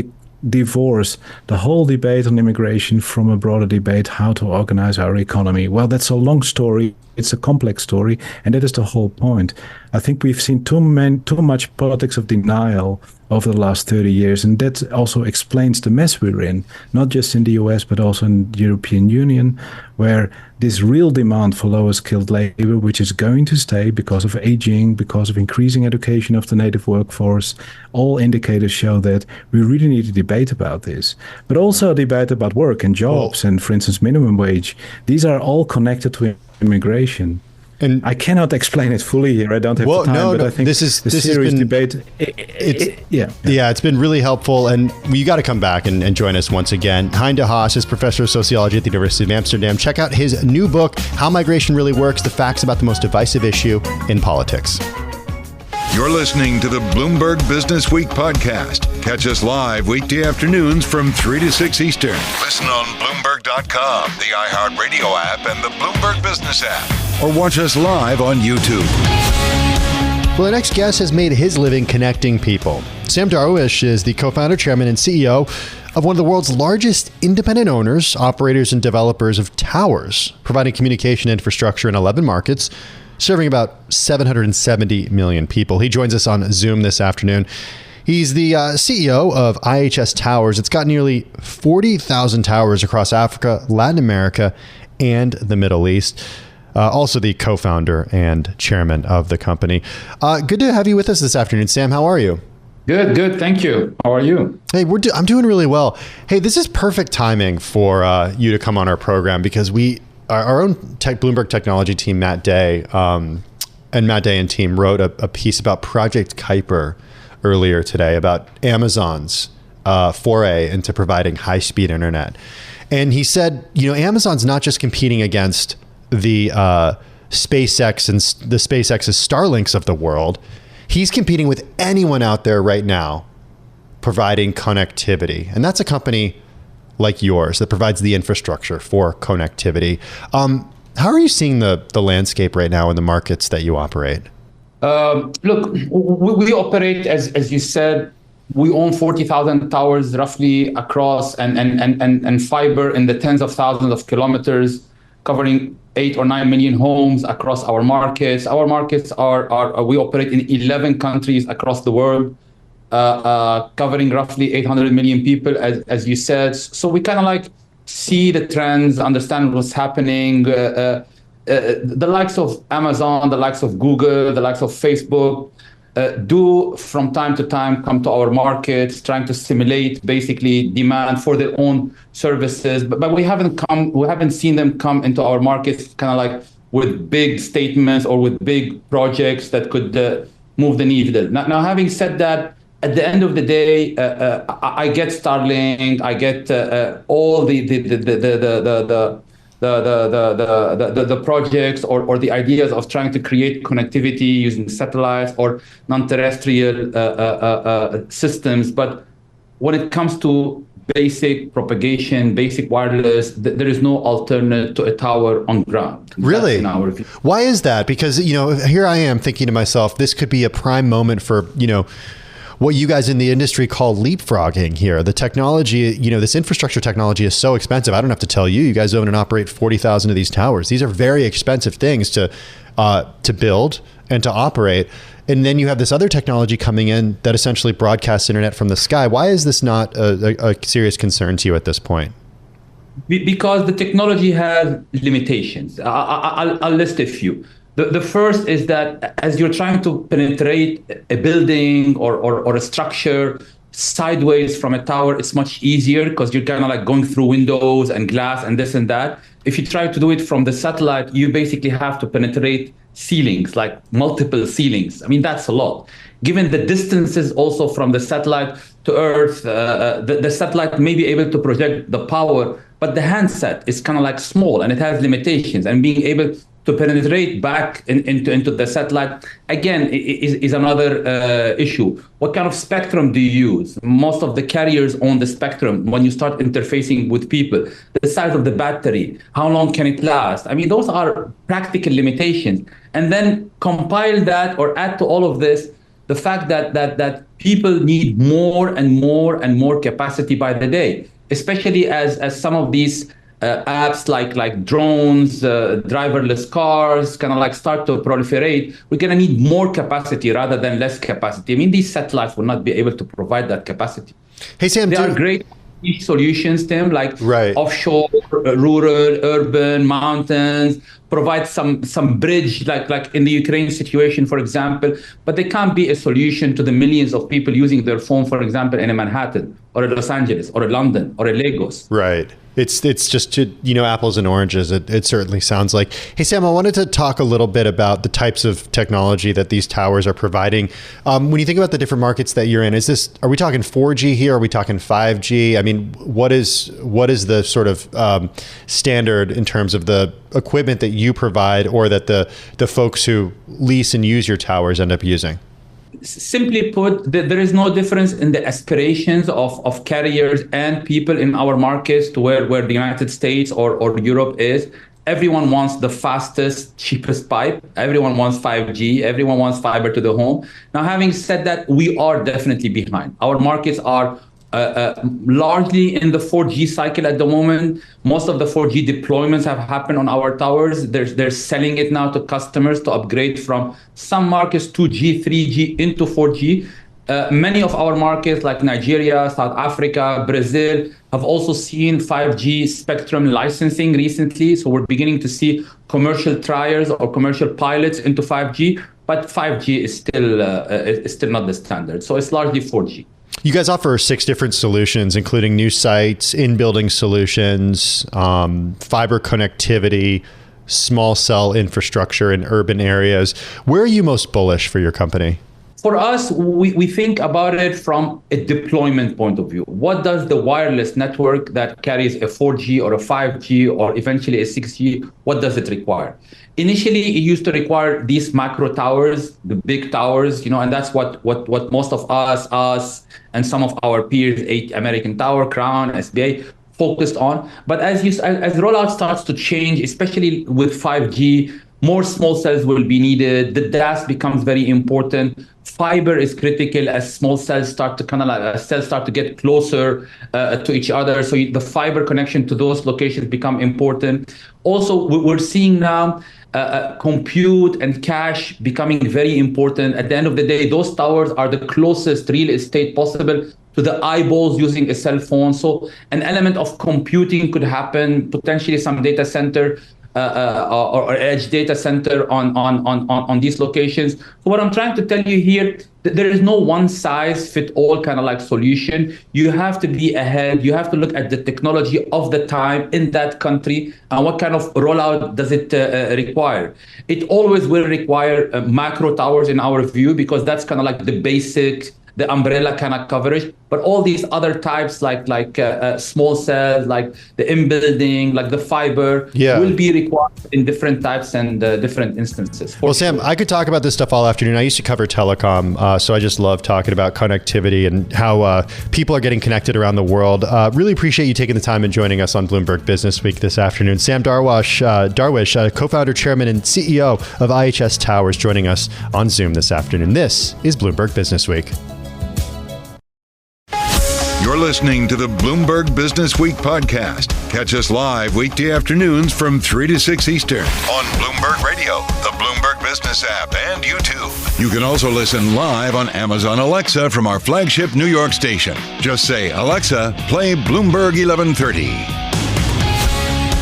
divorce the whole debate on immigration from a broader debate how to organize our economy. Well, that's a long story. It's a complex story, and that is the whole point. I think we've seen too much politics of denial over the last 30 years, and that also explains the mess we're in, not just in the US, but also in the European Union, where this real demand for lower skilled labor, which is going to stay because of aging, because of increasing education of the native workforce, all indicators show that we really need to debate about this. But also a debate about work and jobs and, for instance, minimum wage. These are all connected to immigration. And I cannot explain it fully here. I don't have the time, but I think this serious debate.
It's been really helpful, and you got to come back and join us once again. Hein de Haas is professor of sociology at the University of Amsterdam. Check out his new book, How Migration Really Works: The Facts About the Most Divisive Issue in Politics.
You're listening to the Bloomberg Business Week podcast. Catch us live weekday afternoons from 3 to 6 Eastern. Listen on Bloomberg.com, the iHeartRadio app, and the Bloomberg Business App. Or watch us live on YouTube.
Well, our next guest has made his living connecting people. Sam Darwish is the co-founder, chairman, and CEO of one of the world's largest independent owners, operators, and developers of towers, providing communication infrastructure in 11 markets, serving about 770 million people. He joins us on Zoom this afternoon. He's the CEO of IHS Towers. It's got nearly 40,000 towers across Africa, Latin America, and the Middle East. Also the co-founder and chairman of the company. Good to have you with us this afternoon, Sam. How are you?
Good. Thank you. How are you?
Hey, I'm doing really well. Hey, this is perfect timing for you to come on our program because our own Bloomberg technology team, Matt Day and team wrote a piece about Project Kuiper earlier today about Amazon's foray into providing high-speed internet. And he said, Amazon's not just competing against the SpaceX's Starlinks of the world. He's competing with anyone out there right now providing connectivity. And that's a company like yours that provides the infrastructure for connectivity. How are you seeing the landscape right now in the markets that you operate?
Look, we operate, as you said, we own 40,000 towers roughly across and fiber in the tens of thousands of kilometers, covering 8 or 9 million homes across our markets. Our markets we operate in 11 countries across the world, covering roughly 800 million people, as you said. So we kind of see the trends, understand what's happening. The likes of Amazon, the likes of Google, the likes of Facebook, do from time to time come to our markets, trying to stimulate basically demand for their own services. But we haven't seen them come into our markets kind of like with big statements or with big projects that could move the needle. Now, having said that, at the end of the day, I get Starlink, I get all the projects or the ideas of trying to create connectivity using satellites or non-terrestrial systems. But when it comes to basic propagation, basic wireless, there is no alternate to a tower on ground.
Really?
In our view.
Why is that? Because, here I am thinking to myself, this could be a prime moment for, what you guys in the industry call leapfrogging here. The technology, this infrastructure technology is so expensive. I don't have to tell you, you guys own and operate 40,000 of these towers. These are very expensive things to build and to operate. And then you have this other technology coming in that essentially broadcasts internet from the sky. Why is this not a serious concern to you at this point?
Because the technology has limitations. I'll list a few. The first is that as you're trying to penetrate a building or a structure sideways from a tower, it's much easier because you're kind of like going through windows and glass and this and that. If you try to do it from the satellite, you basically have to penetrate ceilings, like multiple ceilings. I mean, that's a lot. Given the distances also from the satellite to Earth, the satellite may be able to project the power, but the handset is kind of like small and it has limitations, and being able to penetrate back into the satellite, again, is another issue. What kind of spectrum do you use? Most of the carriers own the spectrum. When you start interfacing with people, the size of the battery, how long can it last? I mean, those are practical limitations. And then compile that or add to all of this the fact that people need more and more and more capacity by the day, especially as some of these apps like drones, driverless cars, kind of like start to proliferate. We're going to need more capacity rather than less capacity. I mean, these satellites will not be able to provide that capacity.
Hey, Sam,
they are great solutions, Tim, like offshore, rural, urban, mountains, provide some bridge, like in the Ukraine situation, for example, but they can't be a solution to the millions of people using their phone, for example, in a Manhattan or a Los Angeles or a London or a Lagos.
Right. It's just, apples and oranges. It certainly sounds like. Hey, Sam, I wanted to talk a little bit about the types of technology that these towers are providing. When you think about the different markets that you're in, are we talking 4G here? Are we talking 5G? I mean, what is the sort of standard in terms of the equipment that you provide or that the folks who lease and use your towers end up using?
Simply put, there is no difference in the aspirations of carriers and people in our markets to where the United States or Europe is. Everyone wants the fastest, cheapest pipe. Everyone wants 5G. Everyone wants fiber to the home. Now, having said that, we are definitely behind. Our markets are largely in the 4G cycle at the moment. Most of the 4G deployments have happened on our towers. They're selling it now to customers to upgrade from some markets 2G, 3G into 4G. Many of our markets like Nigeria, South Africa, Brazil have also seen 5G spectrum licensing recently. So we're beginning to see commercial trials or commercial pilots into 5G, but 5G is still not the standard. So it's largely 4G.
You guys offer 6 different solutions, including new sites, in-building solutions, fiber connectivity, small cell infrastructure in urban areas. Where are you most bullish for your company?
For us, we think about it from a deployment point of view. What does the wireless network that carries a 4G or a 5G or eventually a 6G, what does it require? Initially, it used to require these macro towers, the big towers, and that's what most of us and some of our peers, American Tower, Crown, SBA, focused on. But as rollout starts to change, especially with 5G, more small cells will be needed. The DAS becomes very important. Fiber is critical as small cells start to get closer to each other. So the fiber connection to those locations become important. Also, we're seeing now compute and cache becoming very important. At the end of the day, those towers are the closest real estate possible to the eyeballs using a cell phone. So an element of computing could happen, potentially some data center or edge data center on these locations. So what I'm trying to tell you here, there is no one size fit all kind of like solution. You have to be ahead. You have to look at the technology of the time in that country and what kind of rollout does it require. It always will require macro towers in our view, because that's kind of like the basic, the umbrella kind of coverage. But all these other types, like small cells, like the in-building, like the fiber, will be required in different types and different instances.
Well, Sam, I could talk about this stuff all afternoon. I used to cover telecom, so I just love talking about connectivity and how people are getting connected around the world. Really appreciate you taking the time and joining us on Bloomberg Business Week this afternoon. Sam Darwish, co-founder, chairman, and CEO of IHS Towers, joining us on Zoom this afternoon. This is Bloomberg Business Week.
You're listening to the Bloomberg Business Week podcast. Catch us live weekday afternoons from 3 to 6 Eastern on Bloomberg Radio, the Bloomberg Business App, and YouTube. You can also listen live on Amazon Alexa from our flagship New York station. Just say, Alexa, play Bloomberg 1130.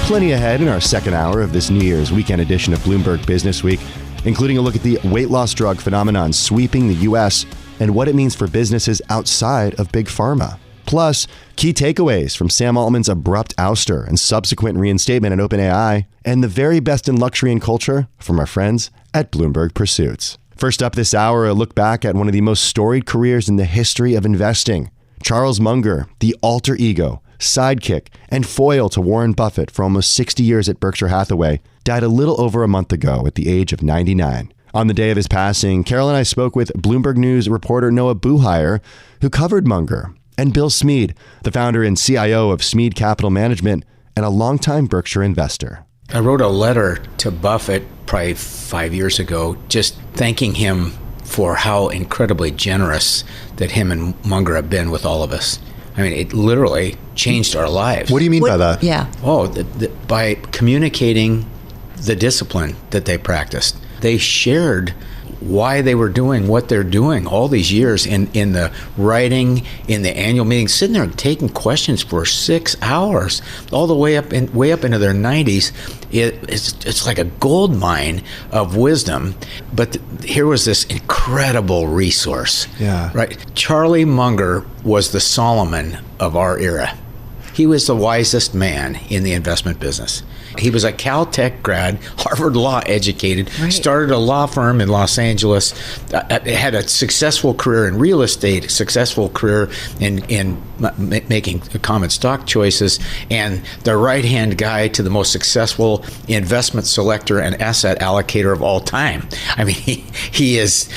Plenty ahead in our second hour of this New Year's weekend edition of Bloomberg Business Week, including a look at the weight loss drug phenomenon sweeping the U.S. and what it means for businesses outside of big pharma. Plus, key takeaways from Sam Altman's abrupt ouster and subsequent reinstatement at OpenAI, and the very best in luxury and culture from our friends at Bloomberg Pursuits. First up this hour, a look back at one of the most storied careers in the history of investing. Charles Munger, the alter ego, sidekick, and foil to Warren Buffett for almost 60 years at Berkshire Hathaway, died a little over a month ago at the age of 99. On the day of his passing, Carol and I spoke with Bloomberg News reporter Noah Buhire, who covered Munger, and Bill Smead, the founder and CIO of Smead Capital Management and a longtime Berkshire investor.
I wrote a letter to Buffett probably 5 years ago, just thanking him for how incredibly generous that him and Munger have been with all of us. I mean, it literally changed our lives.
What do you mean by that?
Yeah.
Oh, by communicating the discipline that they practiced. They shared why they were doing what they're doing all these years in the writing, in the annual meetings, sitting there and taking questions for 6 hours, all the way up into their 90s. It's like a gold mine of wisdom. But here was this incredible resource.
Yeah.
Right. Charlie Munger was the Solomon of our era. He was the wisest man in the investment business. He was a Caltech grad, Harvard Law educated, started a law firm in Los Angeles, had a successful career in real estate, a successful career in making common stock choices, and the right-hand guy to the most successful investment selector and asset allocator of all time. I mean, he is.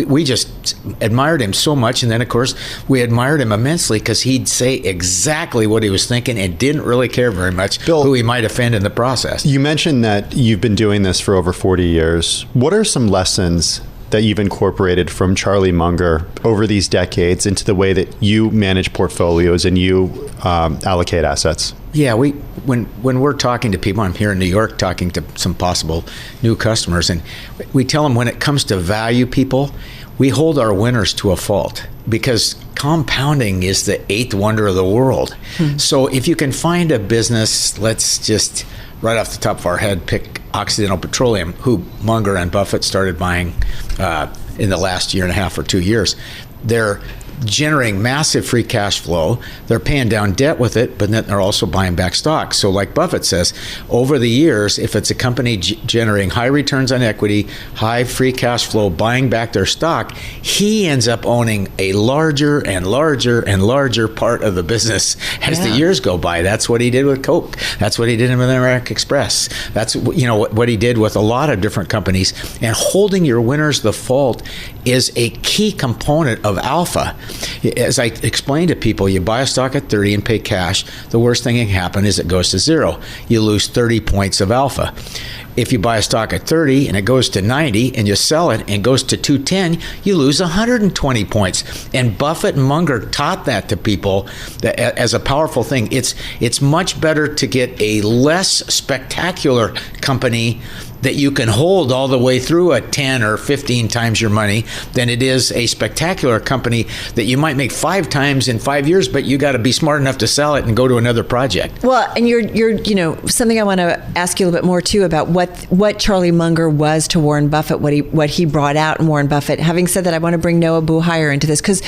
We just admired him so much, and then of course we admired him immensely because he'd say exactly what he was thinking and didn't really care very much who he might offend in the process.
You mentioned that you've been doing this for over 40 years. What are some lessons that you've incorporated from Charlie Munger over these decades into the way that you manage portfolios and you allocate assets?
Yeah, when we're talking to people, I'm here in New York talking to some possible new customers, and we tell them when it comes to value people, we hold our winners to a fault because compounding is the eighth wonder of the world. So if you can find a business, let's just right off the top of our head pick Occidental Petroleum, who Munger and Buffett started buying in the last year and a half or 2 years. They're generating massive free cash flow. They're paying down debt with it, but then they're also buying back stock. So like Buffett says, over the years, if it's a company generating high returns on equity, high free cash flow, buying back their stock, he ends up owning a larger and larger and larger part of the business as the years go by. That's what he did with Coke. That's what he did with American Express. That's what he did with a lot of different companies. And holding your winners the fault is a key component of alpha. As I explain to people, you buy a stock at 30 and pay cash. The worst thing that can happen is it goes to zero. You lose 30 points of alpha. If you buy a stock at 30 and it goes to 90 and you sell it and goes to 210, you lose 120 points. And Buffett and Munger taught that to people as a powerful thing. It's much better to get a less spectacular company that you can hold all the way through at 10 or 15 times your money than it is a spectacular company that you might make 5 times in 5 years, but you got to be smart enough to sell it and go to another project.
Well, and you're something I want to ask you a little bit more too about what Charlie Munger was to Warren Buffett, what he brought out in Warren Buffett. Having said that, I want to bring Noah Buhire into this because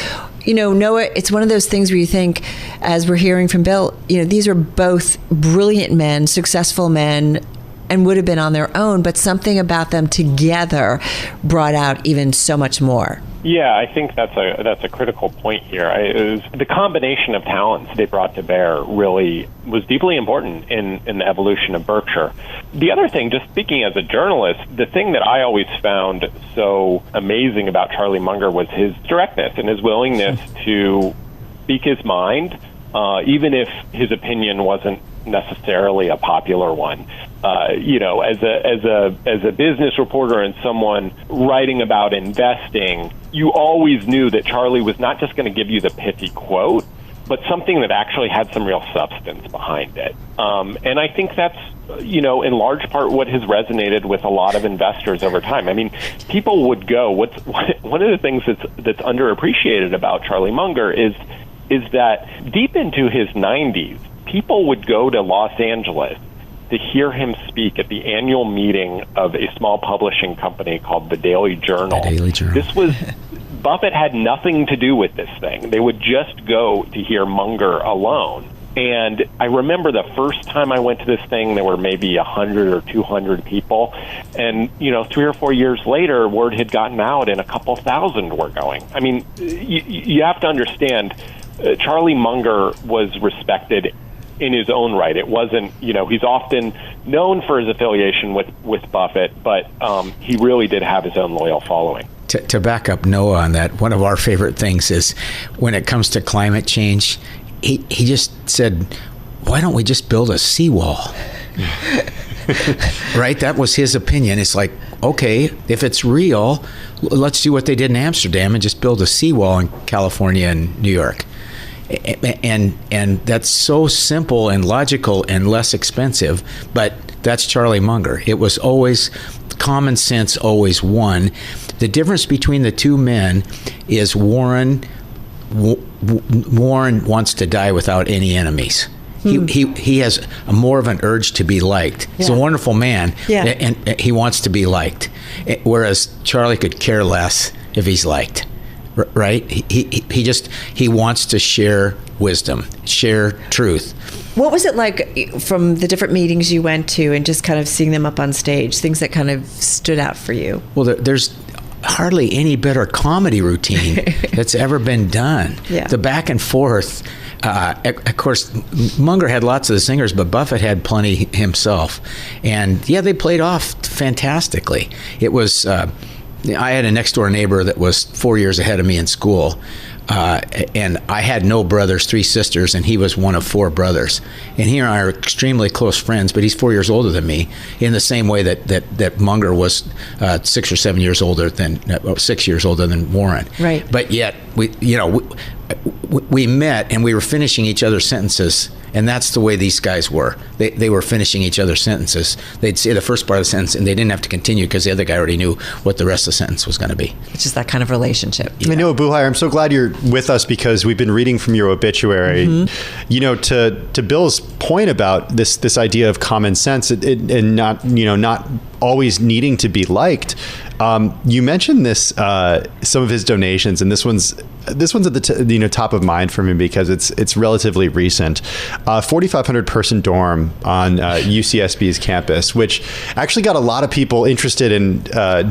Noah, it's one of those things where you think, as we're hearing from Bill, these are both brilliant men, successful men, and would have been on their own, but something about them together brought out even so much more.
Yeah, I think that's a critical point here. It was the combination of talents they brought to bear really was deeply important in the evolution of Berkshire. The other thing, just speaking as a journalist, the thing that I always found so amazing about Charlie Munger was his directness and his willingness to speak his mind, even if his opinion wasn't necessarily a popular one. As a business reporter and someone writing about investing, you always knew that Charlie was not just going to give you the pithy quote, but something that actually had some real substance behind it. And I think that's, in large part what has resonated with a lot of investors over time. I mean, people would go, one of the things that's underappreciated about Charlie Munger is that deep into his 90s, people would go to Los Angeles to hear him speak at the annual meeting of a small publishing company called the Daily Journal. This was Buffett had nothing to do with this thing. They would just go to hear Munger alone. And I remember the first time I went to this thing, there were maybe 100 or 200 people. And, 3 or 4 years later, word had gotten out and a couple thousand were going. I mean, you have to understand, Charlie Munger was respected in his own right. It wasn't, he's often known for his affiliation with Buffett, but he really did have his own loyal following.
To back up Noah on that, one of our favorite things is when it comes to climate change, he just said, why don't we just build a seawall? Right? That was his opinion. It's like, okay, if it's real, let's do what they did in Amsterdam and just build a seawall in California and New York. And that's so simple and logical and less expensive, but that's Charlie Munger. It was always common sense, always won. The difference between the two men is Warren wants to die without any enemies. He has more of an urge to be liked. He's a wonderful man, and he wants to be liked, whereas Charlie could care less if he's liked. Right? He wants to share wisdom, share truth.
What was it like from the different meetings you went to and just kind of seeing them up on stage, things that kind of stood out for you?
Well, there's hardly any better comedy routine that's ever been done. Yeah. The back and forth. Of course, Munger had lots of the singers, but Buffett had plenty himself. And they played off fantastically. It was... I had a next-door neighbor that was 4 years ahead of me in school, and I had no brothers, 3 sisters, and he was one of 4 brothers. And he and I are extremely close friends, but he's 4 years older than me, in the same way that Munger was 6 or 7 years older than 6 years older than Warren.
Right.
But yet we met and we were finishing each other's sentences. And that's the way these guys were. They were finishing each other's sentences. They'd say the first part of the sentence, and they didn't have to continue because the other guy already knew what the rest of the sentence was going to be.
It's just that kind of relationship.
Yeah. Noah Buhire, I'm so glad you're with us because we've been reading from your obituary. Mm-hmm. To Bill's point about this idea of common sense and not always needing to be liked. You mentioned this some of his donations, and this one's at the top of mind for me because it's relatively recent. 4,500 person dorm on UCSB's campus, which actually got a lot of people interested in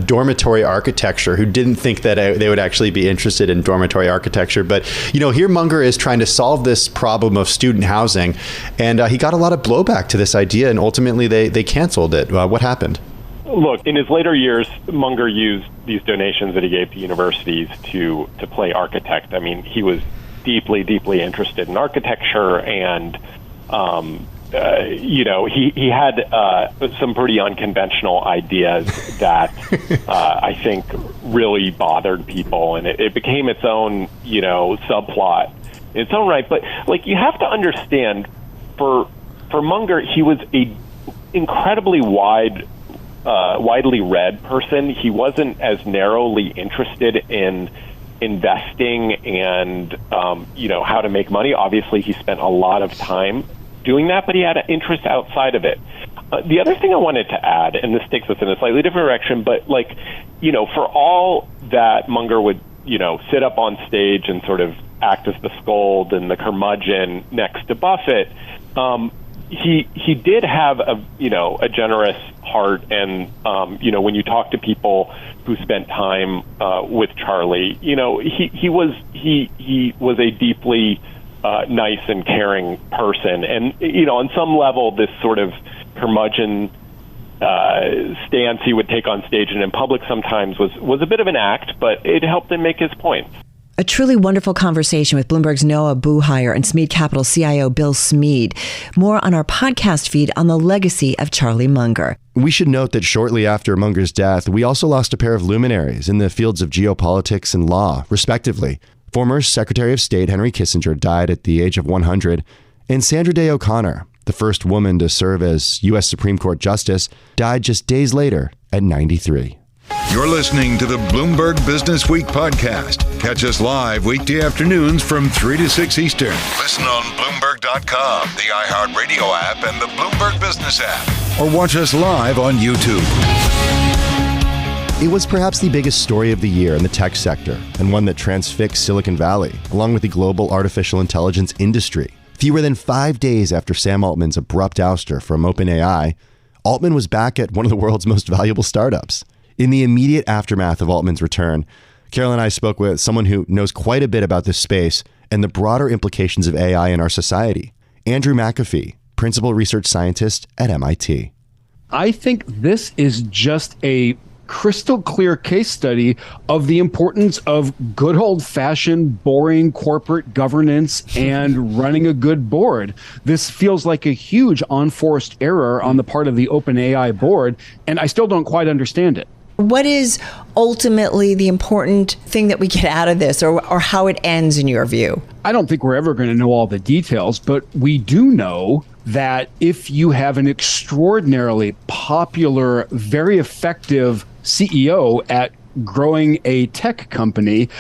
dormitory architecture who didn't think that they would actually be interested in dormitory architecture. But here Munger is trying to solve this problem of student housing, and he got a lot of blowback to this idea, and ultimately they canceled it. What happened?
Look, in his later years, Munger used these donations that he gave to universities to play architect. I mean, he was deeply, deeply interested in architecture, and he had some pretty unconventional ideas that I think really bothered people, and it became its own subplot in its own right. But you have to understand, for Munger, he was incredibly widely read person. He wasn't as narrowly interested in investing and how to make money. Obviously, he spent a lot of time doing that, but he had an interest outside of it. The other thing I wanted to add, and this takes us in a slightly different direction, but for all that Munger would sit up on stage and sort of act as the scold and the curmudgeon next to Buffett, he did have a generous heart, and when you talk to people who spent time with Charlie, he was a deeply nice and caring person, and on some level, this sort of curmudgeon stance he would take on stage and in public sometimes was a bit of an act, but it helped him make his points.
A truly wonderful conversation with Bloomberg's Noah Buhire and Smead Capital CIO Bill Smead. More on our podcast feed on the legacy of Charlie Munger.
We should note that shortly after Munger's death, we also lost a pair of luminaries in the fields of geopolitics and law, respectively. Former Secretary of State Henry Kissinger died at the age of 100, and Sandra Day O'Connor, the first woman to serve as U.S. Supreme Court Justice, died just days later at 93.
You're listening to the Bloomberg Businessweek podcast. Catch us live weekday afternoons from 3 to 6 Eastern. Listen on Bloomberg.com, the iHeartRadio app, and the Bloomberg Business App. Or watch us live on YouTube.
It was perhaps the biggest story of the year in the tech sector, and one that transfixed Silicon Valley, along with the global artificial intelligence industry. Fewer than 5 days after Sam Altman's abrupt ouster from OpenAI, Altman was back at one of the world's most valuable startups. In the immediate aftermath of Altman's return, Carol and I spoke with someone who knows quite a bit about this space and the broader implications of AI in our society. Andrew McAfee, principal research scientist at MIT.
I think this is just a crystal clear case study of the importance of good old-fashioned, boring corporate governance and running a good board. This feels like a huge unforced error on the part of the OpenAI board, and I still don't quite understand it.
What is ultimately the important thing that we get out of this, or how it ends in your view?
I don't think we're ever going to know all the details, but we do know that if you have an extraordinarily popular, very effective CEO at growing a tech company,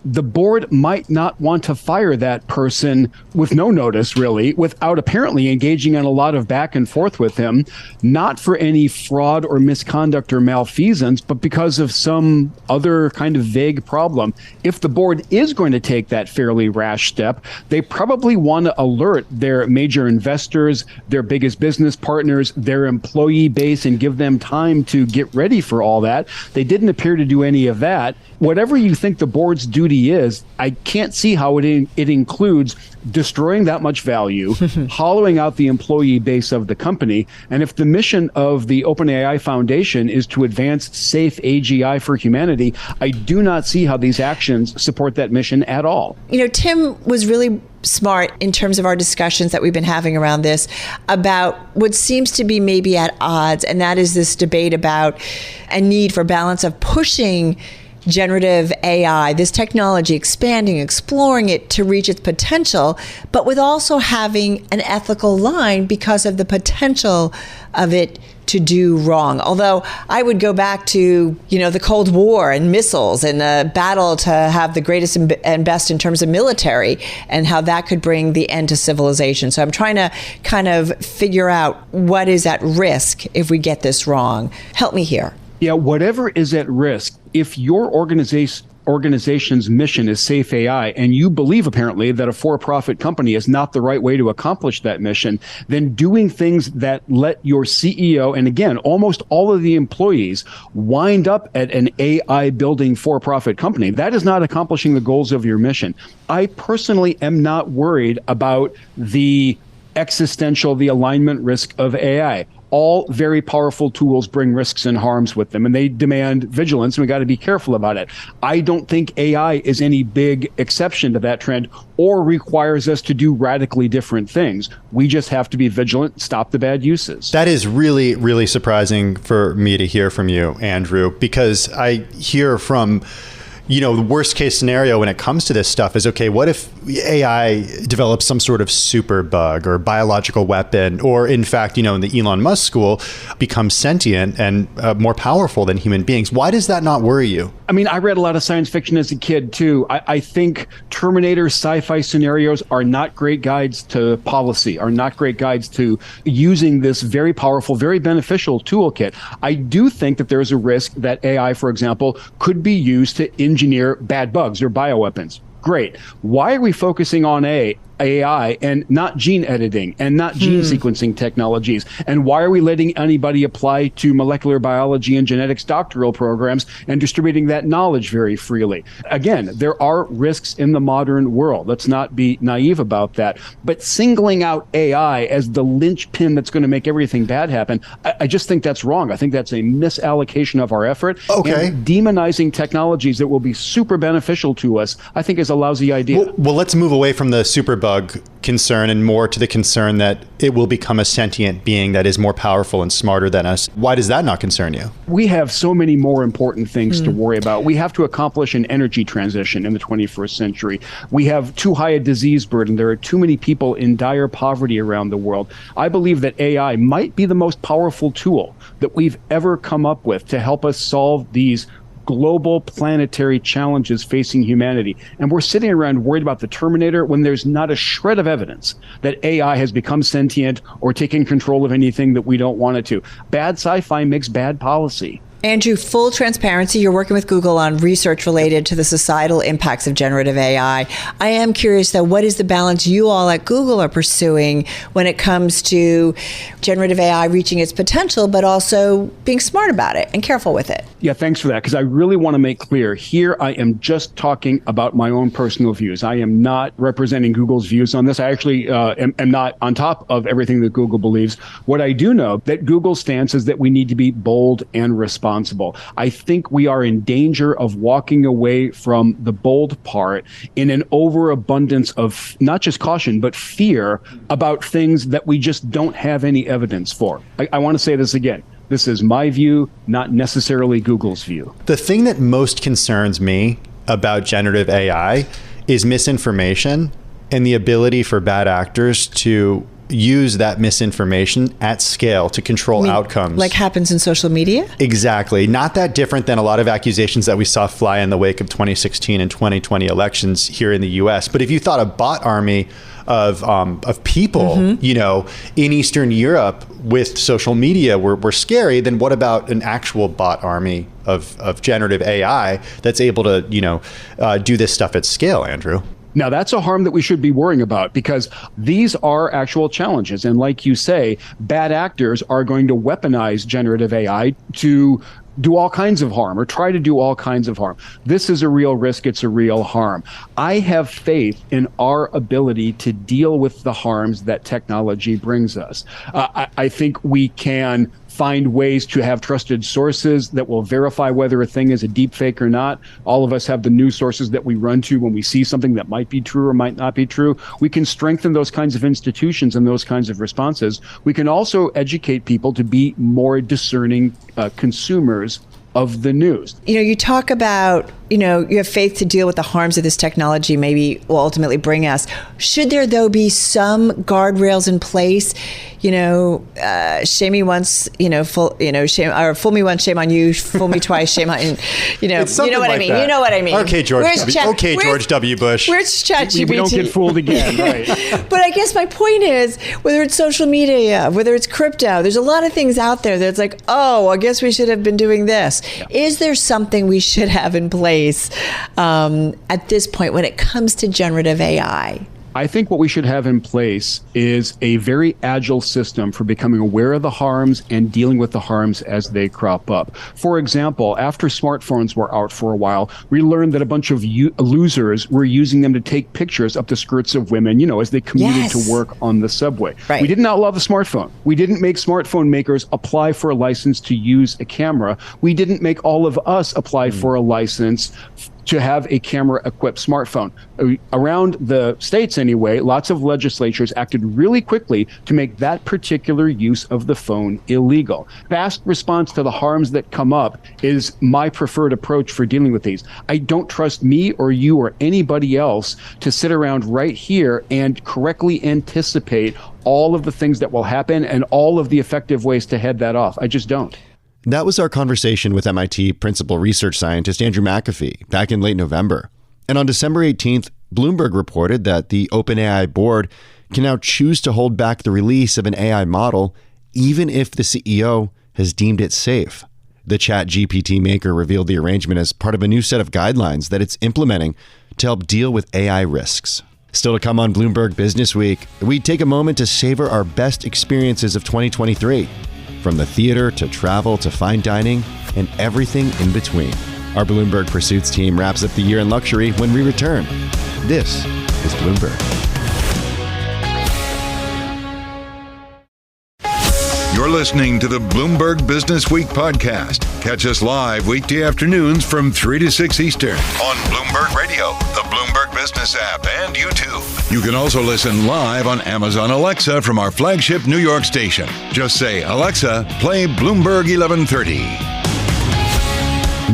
the board might not want to fire that person with no notice, really, without apparently engaging in a lot of back and forth with him, not for any fraud or misconduct or malfeasance, but because of some other kind of vague problem. If the board is going to take that fairly rash step, they probably want to alert their major investors, their biggest business partners, their employee base, and give them time to get ready for all that. They didn't appear to do any of that. Whatever you think the board's duty is, I can't see how it includes destroying that much value, hollowing out the employee base of the company. And if the mission of the OpenAI Foundation is to advance safe AGI for humanity, I do not see how these actions support that mission at all.
Tim was really smart in terms of our discussions that we've been having around this about what seems to be maybe at odds, and that is this debate about a need for balance of pushing generative AI, this technology, expanding, exploring it to reach its potential, but with also having an ethical line because of the potential of it to do wrong. Although I would go back to, the Cold War and missiles and the battle to have the greatest and best in terms of military and how that could bring the end to civilization. So I'm trying to kind of figure out what is at risk if we get this wrong. Help me here.
Yeah, whatever is at risk, if your organization's mission is safe AI, and you believe apparently that a for-profit company is not the right way to accomplish that mission, then doing things that let your CEO, and again, almost all of the employees, wind up at an AI building for-profit company, that is not accomplishing the goals of your mission. I personally am not worried about the alignment risk of AI. All very powerful tools bring risks and harms with them, and they demand vigilance, and we got to be careful about it. I don't think AI is any big exception to that trend or requires us to do radically different things. We just have to be vigilant, stop the bad uses.
That is really, really surprising for me to hear from you, Andrew, because I hear from the worst case scenario when it comes to this stuff is, okay, what if AI develops some sort of super bug or biological weapon, or in fact, in the Elon Musk school, becomes sentient and more powerful than human beings? Why does that not worry you?
I mean, I read a lot of science fiction as a kid, too. I think Terminator sci-fi scenarios are not great guides to policy, are not great guides to using this very powerful, very beneficial toolkit. I do think that there's a risk that AI, for example, could be used to engineer bad bugs or bioweapons. Great. Why are we focusing on AI and not gene editing and not gene sequencing technologies? And why are we letting anybody apply to molecular biology and genetics doctoral programs and distributing that knowledge very freely? Again, there are risks in the modern world. Let's not be naive about that. But singling out AI as the linchpin that's going to make everything bad happen, I just think that's wrong. I think that's a misallocation of our effort.
Okay.
And demonizing technologies that will be super beneficial to us, I think, is a lousy idea.
Well, let's move away from the superbug concern and more to the concern that it will become a sentient being that is more powerful and smarter than us. Why does that not concern you?
We have so many more important things to worry about. We have to accomplish an energy transition in the 21st century. We have too high a disease burden. There are too many people in dire poverty around the world. I believe that AI might be the most powerful tool that we've ever come up with to help us solve these global planetary challenges facing humanity. And we're sitting around worried about the Terminator when there's not a shred of evidence that AI has become sentient or taken control of anything that we don't want it to. Bad sci-fi makes bad policy.
Andrew, full transparency, you're working with Google on research related to the societal impacts of generative AI. I am curious, though, what is the balance you all at Google are pursuing when it comes to generative AI reaching its potential, but also being smart about it and careful with it?
Yeah, thanks for that, because I really want to make clear, here I am just talking about my own personal views. I am not representing Google's views on this. I actually am not on top of everything that Google believes. What I do know, that Google's stance is that we need to be bold and responsible. I think we are in danger of walking away from the bold part in an overabundance of not just caution, but fear about things that we just don't have any evidence for. I want to say this again. This is my view, not necessarily Google's view.
The thing that most concerns me about generative AI is misinformation and the ability for bad actors to use that misinformation at scale to control outcomes.
Like happens in social media?
Exactly. Not that different than a lot of accusations that we saw fly in the wake of 2016 and 2020 elections here in the US. But if you thought a bot army of people, in Eastern Europe with social media were scary, then what about an actual bot army of generative AI that's able to, do this stuff at scale, Andrew?
Now, that's a harm that we should be worrying about, because these are actual challenges. And like you say, bad actors are going to weaponize generative AI to do all kinds of harm or try to do all kinds of harm. This is a real risk. It's a real harm. I have faith in our ability to deal with the harms that technology brings us. I think we can find ways to have trusted sources that will verify whether a thing is a deep fake or not. All of us have the news sources that we run to when we see something that might be true or might not be true. We can strengthen those kinds of institutions and those kinds of responses. We can also educate people to be more discerning consumers of the news.
You talk about, you have faith to deal with the harms that this technology maybe will ultimately bring us. Should there, though, be some guardrails in place? Shame me once, shame, or fool me once, shame on you. Fool me twice, shame on, you know what I mean.
That.
You know what I mean.
Okay, George W. Bush.
Where's ChatGPT?
We don't get fooled again, right?
But I guess my point is, whether it's social media, whether it's crypto, there's a lot of things out there that's like, oh, I guess we should have been doing this. Yeah. Is there something we should have in place at this point when it comes to generative AI?
I think what we should have in place is a very agile system for becoming aware of the harms and dealing with the harms as they crop up. For example, after smartphones were out for a while, we learned that a bunch of losers were using them to take pictures up the skirts of women, as they commuted to work on the subway.
Right.
We didn't outlaw the smartphone. We didn't make smartphone makers apply for a license to use a camera. We didn't make all of us apply for a license to have a camera-equipped smartphone. Around the states anyway, lots of legislatures acted really quickly to make that particular use of the phone illegal. Fast response to the harms that come up is my preferred approach for dealing with these. I don't trust me or you or anybody else to sit around right here and correctly anticipate all of the things that will happen and all of the effective ways to head that off. I just don't.
That was our conversation with MIT principal research scientist Andrew McAfee back in late November. And on December 18th, Bloomberg reported that the OpenAI board can now choose to hold back the release of an AI model even if the CEO has deemed it safe. The ChatGPT maker revealed the arrangement as part of a new set of guidelines that it's implementing to help deal with AI risks. Still to come on Bloomberg Businessweek, we take a moment to savor our best experiences of 2023. From the theater to travel to fine dining and everything in between. Our Bloomberg Pursuits team wraps up the year in luxury when we return. This is Bloomberg.
You're listening to the Bloomberg Businessweek podcast. Catch us live weekday afternoons from 3 to 6 Eastern on Bloomberg Radio, the Bloomberg Business App, and YouTube. You can also listen live on Amazon Alexa from our flagship New York station. Just say, Alexa, play Bloomberg 1130.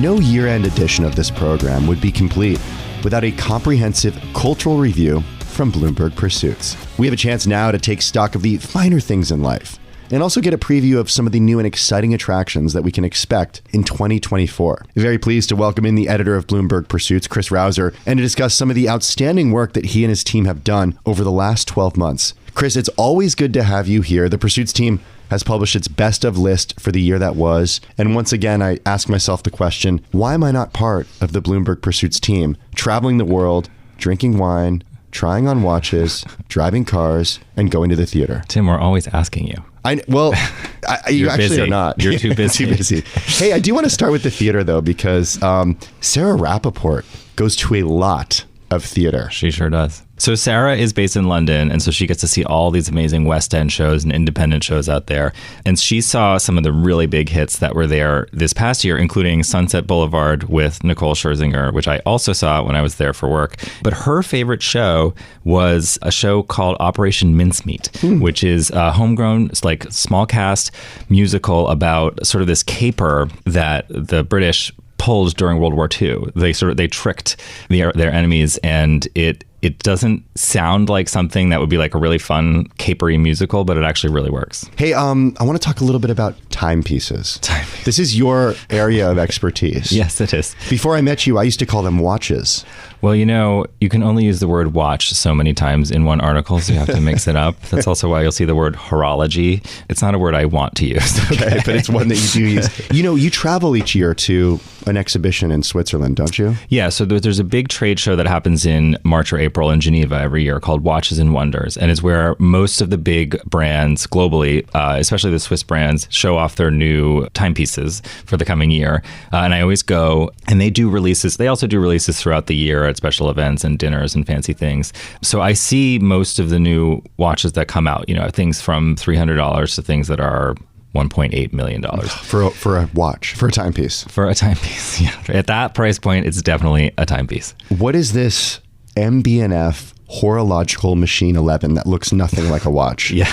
No year-end edition of this program would be complete without a comprehensive cultural review from Bloomberg Pursuits. We have a chance now to take stock of the finer things in life and also get a preview of some of the new and exciting attractions that we can expect in 2024. Very pleased to welcome in the editor of Bloomberg Pursuits, Chris Rausser, and to discuss some of the outstanding work that he and his team have done over the last 12 months. Chris, it's always good to have you here. The Pursuits team has published its best of list for the year that was. And once again, I ask myself the question, why am I not part of the Bloomberg Pursuits team, traveling the world, drinking wine, trying on watches, driving cars, and going to the theater?
Tim, we're always asking you.
You actually
busy.
are not.
You're too busy.
Too busy. Hey, I do want to start with the theater, though, because Sarah Rappaport goes to a lot of theater.
She sure does. So Sarah is based in London, and so she gets to see all these amazing West End shows and independent shows out there. And she saw some of the really big hits that were there this past year, including Sunset Boulevard with Nicole Scherzinger, which I also saw when I was there for work. But her favorite show was a show called Operation Mincemeat, which is a homegrown, like small cast musical about sort of this caper that the British pulled during World War II. They tricked their enemies, and it doesn't sound like something that would be like a really fun capery musical, but it actually really works.
Hey, I want to talk a little bit about timepieces. This is your area of expertise.
Yes, it is.
Before I met you, I used to call them watches.
Well, you can only use the word watch so many times in one article, so you have to mix it up. That's also why you'll see the word horology. It's not a word I want to use.
Okay, but it's one that you do use. You travel each year to an exhibition in Switzerland, don't you?
Yeah, so there's a big trade show that happens in March or April in Geneva every year called Watches and Wonders, and is where most of the big brands globally, especially the Swiss brands, show off their new timepieces for the coming year. And I always go, and they do releases. They also do releases throughout the year at special events and dinners and fancy things. So I see most of the new watches that come out, things from $300 to things that are $1.8 million.
For a watch, for a timepiece.
For a timepiece, yeah. At that price point, it's definitely a timepiece.
What is this MB&F horological machine 11 that looks nothing like a watch?
Yeah.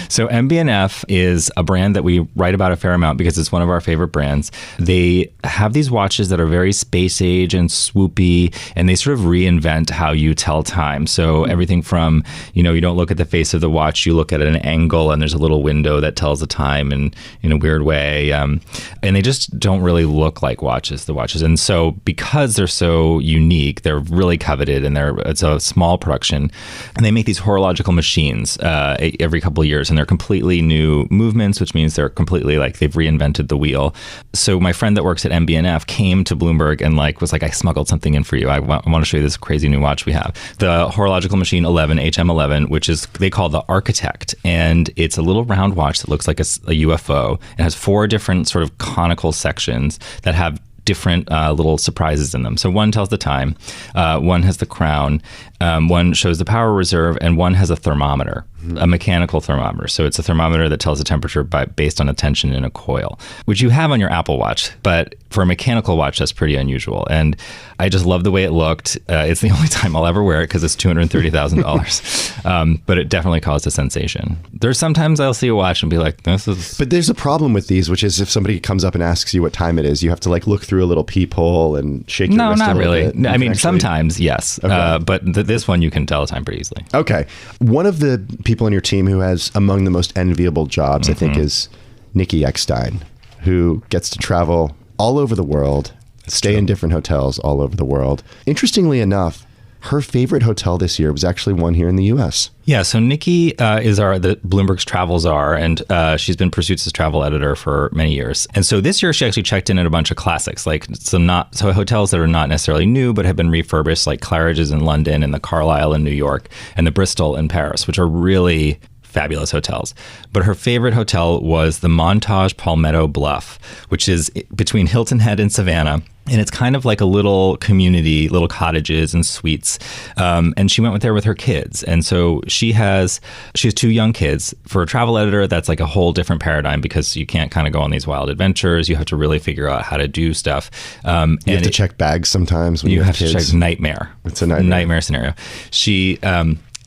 So MB&F is a brand that we write about a fair amount because it's one of our favorite brands. They have these watches that are very space age and swoopy, and they sort of reinvent how you tell time. So everything from, you don't look at the face of the watch, you look at an angle, and there's a little window that tells the time in a weird way. And they just don't really look like the watches. And so because they're so unique, they're really coveted, and it's a small production. And they make these horological machines every couple of years, and they're completely new movements, which means they're completely they've reinvented the wheel. So my friend that works at MB&F came to Bloomberg and was like, I smuggled something in for you. I want to show you this crazy new watch we have. The horological machine 11, HM11, which is they call the Architect. And it's a little round watch that looks like a UFO. It has 4 different sort of conical sections that have different little surprises in them. So one tells the time, one has the crown, one shows the power reserve, and one has a thermometer. a mechanical thermometer. So it's a thermometer that tells the temperature based on a tension in a coil, which you have on your Apple Watch. But for a mechanical watch, that's pretty unusual. And I just love the way it looked. It's the only time I'll ever wear it because it's $230,000. But it definitely caused a sensation. There's sometimes I'll see a watch and be like, this is...
But there's a problem with these, which is if somebody comes up and asks you what time it is, you have to like look through a little peephole and shake your wrist a little bit.
No, not really. I mean, sometimes, yes.
Okay.
But this one, you can tell the time pretty easily.
Okay. One of the people on your team who has among the most enviable jobs, I think, is Nikki Eckstein, who gets to travel all over the world, stay in different hotels all over the world. Interestingly enough, her favorite hotel this year was actually one here in the U.S.
Yeah, so Nikki is the Bloomberg's travel czar, and she's been Pursuit's travel editor for many years. And so this year she actually checked in at a bunch of classics, like so hotels that are not necessarily new but have been refurbished, like Claridge's in London and the Carlisle in New York and the Bristol in Paris, which are really fabulous hotels. But her favorite hotel was the Montage Palmetto Bluff, which is between Hilton Head and Savannah. And it's kind of like a little community, little cottages and suites. And she went there with her kids. And so she has 2 young kids. For a travel editor, that's like a whole different paradigm because you can't kind of go on these wild adventures. You have to really figure out how to do stuff.
You have to check bags sometimes when you have kids.
To check nightmare.
It's a nightmare
scenario.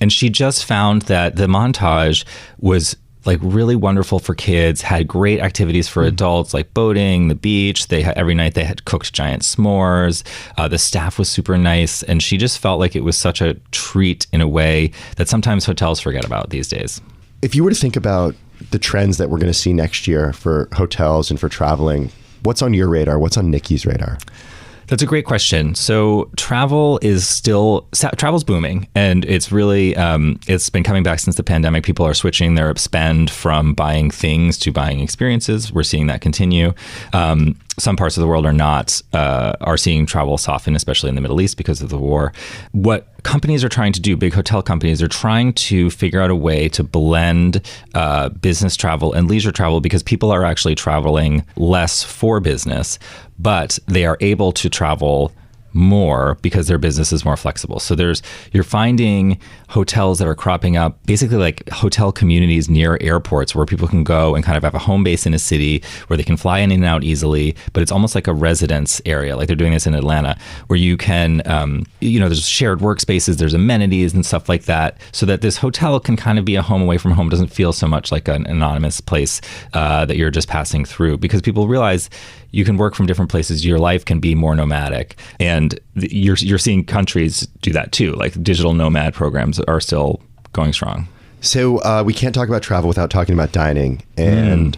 And she just found that the Montage was like really wonderful for kids, had great activities for adults like boating, the beach. Every night they had cooked giant s'mores. The staff was super nice. And she just felt like it was such a treat in a way that sometimes hotels forget about these days.
If you were to think about the trends that we're going to see next year for hotels and for traveling, what's on your radar? What's on Nikki's radar?
That's a great question. So travel's booming, and it's really, it's been coming back since the pandemic. People are switching their spend from buying things to buying experiences. We're seeing that continue. Some parts of the world are seeing travel soften, especially in the Middle East because of the war. What companies are trying to do, big hotel companies are trying to figure out a way to blend business travel and leisure travel because people are actually traveling less for business, but they are able to travel more because their business is more flexible. So you're finding hotels that are cropping up, basically like hotel communities near airports where people can go and kind of have a home base in a city where they can fly in and out easily, but it's almost like a residence area. Like they're doing this in Atlanta where you can, there's shared workspaces, there's amenities and stuff like that, so that this hotel can kind of be a home away from home. It doesn't feel so much like an anonymous place that you're just passing through, because people realize you can work from different places. Your life can be more nomadic, and you're seeing countries do that too. Like digital nomad programs are still going strong.
So we can't talk about travel without talking about dining. And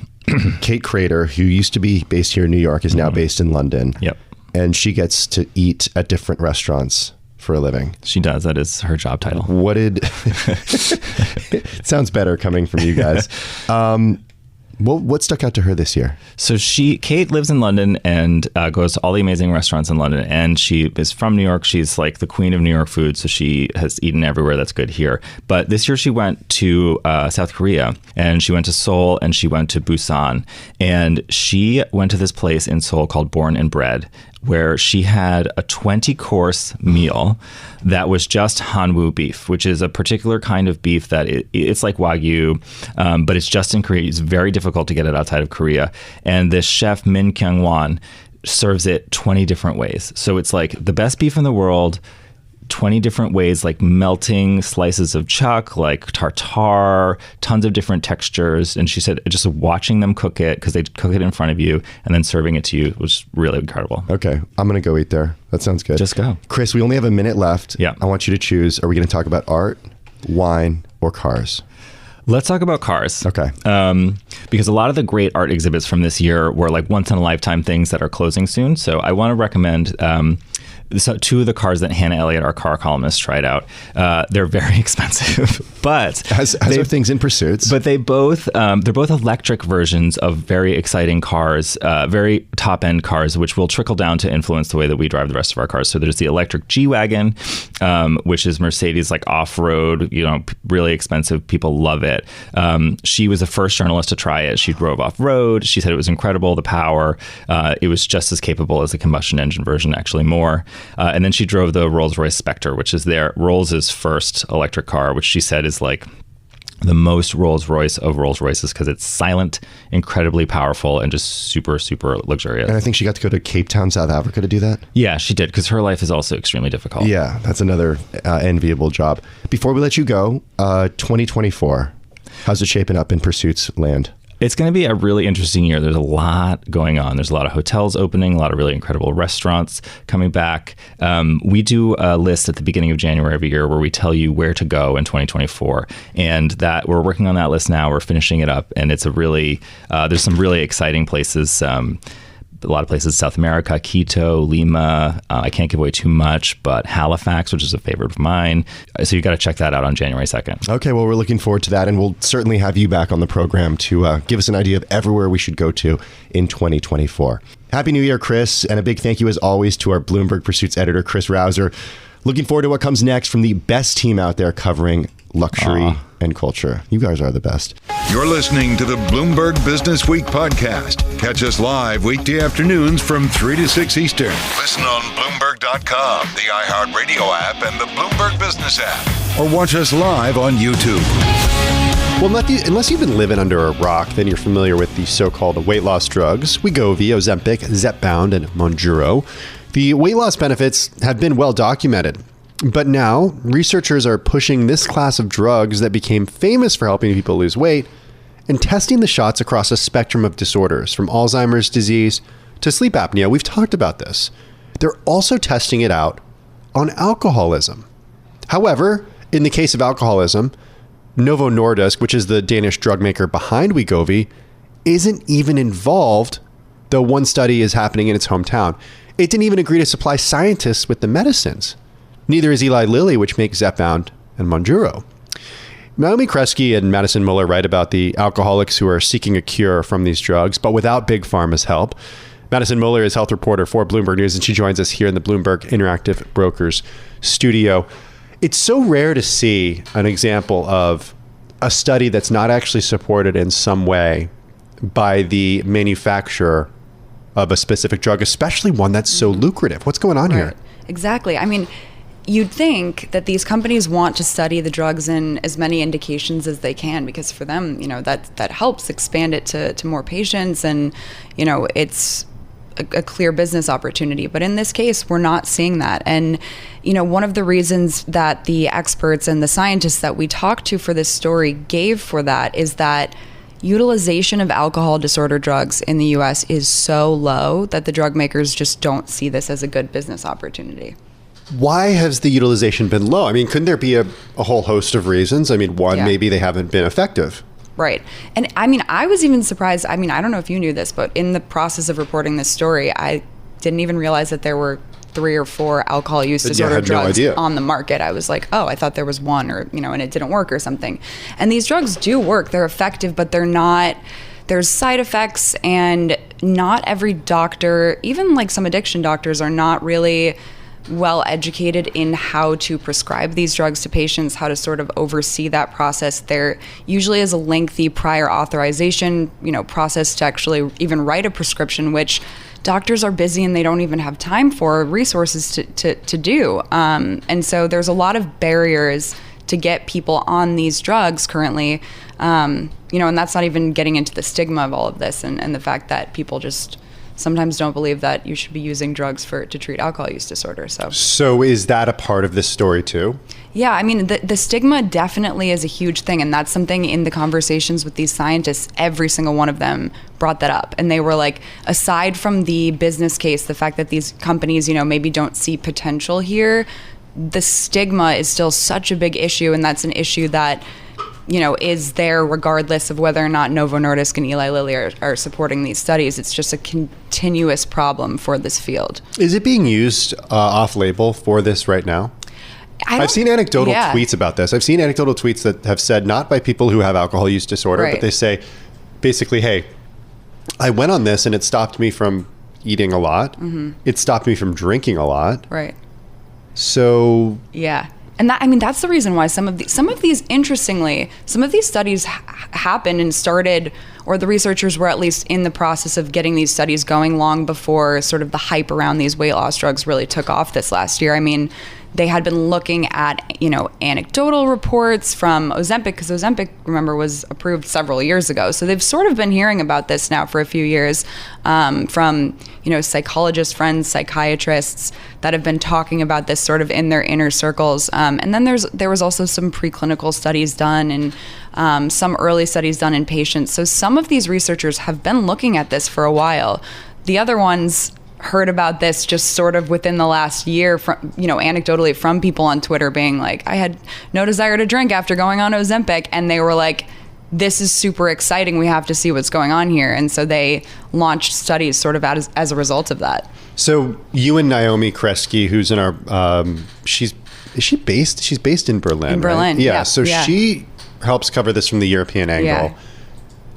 Kate Crater, who used to be based here in New York, is now based in London.
Yep.
And she gets to eat at different restaurants for a living.
She does. That is her job title.
It sounds better coming from you guys. What stuck out to her this year?
So Kate lives in London and goes to all the amazing restaurants in London. And she is from New York. She's like the queen of New York food. So she has eaten everywhere that's good here. But this year she went to South Korea, and she went to Seoul, and she went to Busan. And she went to this place in Seoul called Born and Bred, where she had a 20-course meal that was just Hanwoo beef, which is a particular kind of beef that it's like Wagyu, but it's just in Korea. It's very difficult to get it outside of Korea. And this chef, Min Kyung-won, serves it 20 different ways. So it's like the best beef in the world, 20 different ways, like melting slices of chuck, like tartare, tons of different textures. And she said just watching them cook it, because they cook it in front of you, and then serving it to you was really incredible.
Okay, I'm going to go eat there. That sounds good.
Just go.
Chris, we only have a minute left.
Yeah.
I want you to choose. Are we going to talk about art, wine, or cars?
Let's talk about cars.
Okay.
Because a lot of the great art exhibits from this year were like once-in-a-lifetime things that are closing soon. So I want to recommend two of the cars that Hannah Elliott, our car columnist, tried out. They're very expensive, but
as are things in Pursuits.
But they're both electric versions of very exciting cars, very top-end cars, which will trickle down to influence the way that we drive the rest of our cars. So there's the electric G-Wagon, which is Mercedes like off-road, really expensive. People love it. She was the first journalist to try it. She drove off-road. She said it was incredible, the power. It was just as capable as the combustion engine version, actually more. And then she drove the Rolls-Royce Spectre, which is Rolls' first electric car, which she said is like the most Rolls Royce of Rolls Royces because it's silent, incredibly powerful, and just super, super luxurious.
And I think she got to go to Cape Town, South Africa to do that.
Yeah, she did, because her life is also extremely difficult.
Yeah, that's another enviable job. Before we let you go, 2024, how's it shaping up in Pursuit's land?
It's going to be a really interesting year. There's a lot going on. There's a lot of hotels opening, a lot of really incredible restaurants coming back. We do a list at the beginning of January every year where we tell you where to go in 2024. And that we're working on that list now. We're finishing it up. And it's a really, there's some really exciting places. A lot of places, South America, Quito, Lima. I can't give away too much, but Halifax, which is a favorite of mine. So you got to check that out on January 2nd.
Okay, well, we're looking forward to that, and we'll certainly have you back on the program to give us an idea of everywhere we should go to in 2024. Happy New Year, Chris, and a big thank you as always to our Bloomberg Pursuits editor, Chris Rouser. Looking forward to what comes next from the best team out there covering luxury and culture. You guys are the best.
You're listening to the Bloomberg Business Week podcast. Catch us live weekday afternoons from 3 to 6 Eastern. Listen on Bloomberg.com, the iHeartRadio app, and the Bloomberg Business App. Or watch us live on YouTube.
Well, unless you've been living under a rock, then you're familiar with the so-called weight loss drugs, Wegovy, Ozempic, Zepbound, and Mounjaro. The weight loss benefits have been well documented. But now, researchers are pushing this class of drugs that became famous for helping people lose weight and testing the shots across a spectrum of disorders, from Alzheimer's disease to sleep apnea. We've talked about this. They're also testing it out on alcoholism. However, in the case of alcoholism, Novo Nordisk, which is the Danish drug maker behind Wegovy, isn't even involved, though one study is happening in its hometown. It didn't even agree to supply scientists with the medicines. Neither is Eli Lilly, which makes Zepbound and Mounjaro. Naomi Kresge and Madison Muller write about the alcoholics who are seeking a cure from these drugs, but without Big Pharma's help. Madison Muller is health reporter for Bloomberg News, and she joins us here in the Bloomberg Interactive Brokers studio. It's so rare to see an example of a study that's not actually supported in some way by the manufacturer of a specific drug, especially one that's so lucrative. What's going on here?
Exactly. I mean, you'd think that these companies want to study the drugs in as many indications as they can, because for them, that helps expand it to more patients, and, it's a clear business opportunity. But in this case, we're not seeing that. And, one of the reasons that the experts and the scientists that we talked to for this story gave for that is that utilization of alcohol disorder drugs in the U.S. is so low that the drug makers just don't see this as a good business opportunity.
Why has the utilization been low? I mean, couldn't there be a whole host of reasons? I mean, one, maybe they haven't been effective.
Right. And I mean, I was even surprised. I mean, I don't know if you knew this, but in the process of reporting this story, I didn't even realize that there were 3 or 4 alcohol use disorder drugs on the market. I was like, oh, I thought there was one, or, and it didn't work or something. And these drugs do work. They're effective, but they're not, there's side effects, and not every doctor, even like some addiction doctors, are not really well educated in how to prescribe these drugs to patients, how to sort of oversee that process. There usually is a lengthy prior authorization, process to actually even write a prescription, which doctors are busy and they don't even have time for resources to do. And so there's a lot of barriers to get people on these drugs currently, and that's not even getting into the stigma of all of this, and the fact that people just sometimes don't believe that you should be using drugs to treat alcohol use disorder. So
is that a part of this story too?
Yeah, I mean, the stigma definitely is a huge thing, and that's something in the conversations with these scientists, every single one of them brought that up. And they were like, aside from the business case, the fact that these companies, maybe don't see potential here, the stigma is still such a big issue, and that's an issue that is there regardless of whether or not Novo Nordisk and Eli Lilly are supporting these studies. It's just a continuous problem for this field.
Is it being used off-label for this right now? I've seen anecdotal tweets about this. I've seen anecdotal tweets that have said, not by people who have alcohol use disorder, but they say, basically, hey, I went on this and it stopped me from eating a lot. Mm-hmm. It stopped me from drinking a lot.
Right.
So...
yeah. And that's the reason why some of these interestingly, some of these studies happened and started, or the researchers were at least in the process of getting these studies going long before sort of the hype around these weight loss drugs really took off this last year. I mean, they had been looking at, anecdotal reports from Ozempic, because Ozempic, remember, was approved several years ago. So they've sort of been hearing about this now for a few years from, psychologist friends, psychiatrists that have been talking about this sort of in their inner circles. And then there was also some preclinical studies done and some early studies done in patients. So some of these researchers have been looking at this for a while. The other ones heard about this just sort of within the last year from, anecdotally from people on Twitter being like, I had no desire to drink after going on Ozempic. And they were like, this is super exciting. We have to see what's going on here. And so they launched studies sort of as a result of that.
So you and Naomi Kresge, who's in our, she's based in Berlin.
In Berlin,
right? Yeah. So she helps cover this from the European angle.
Yeah.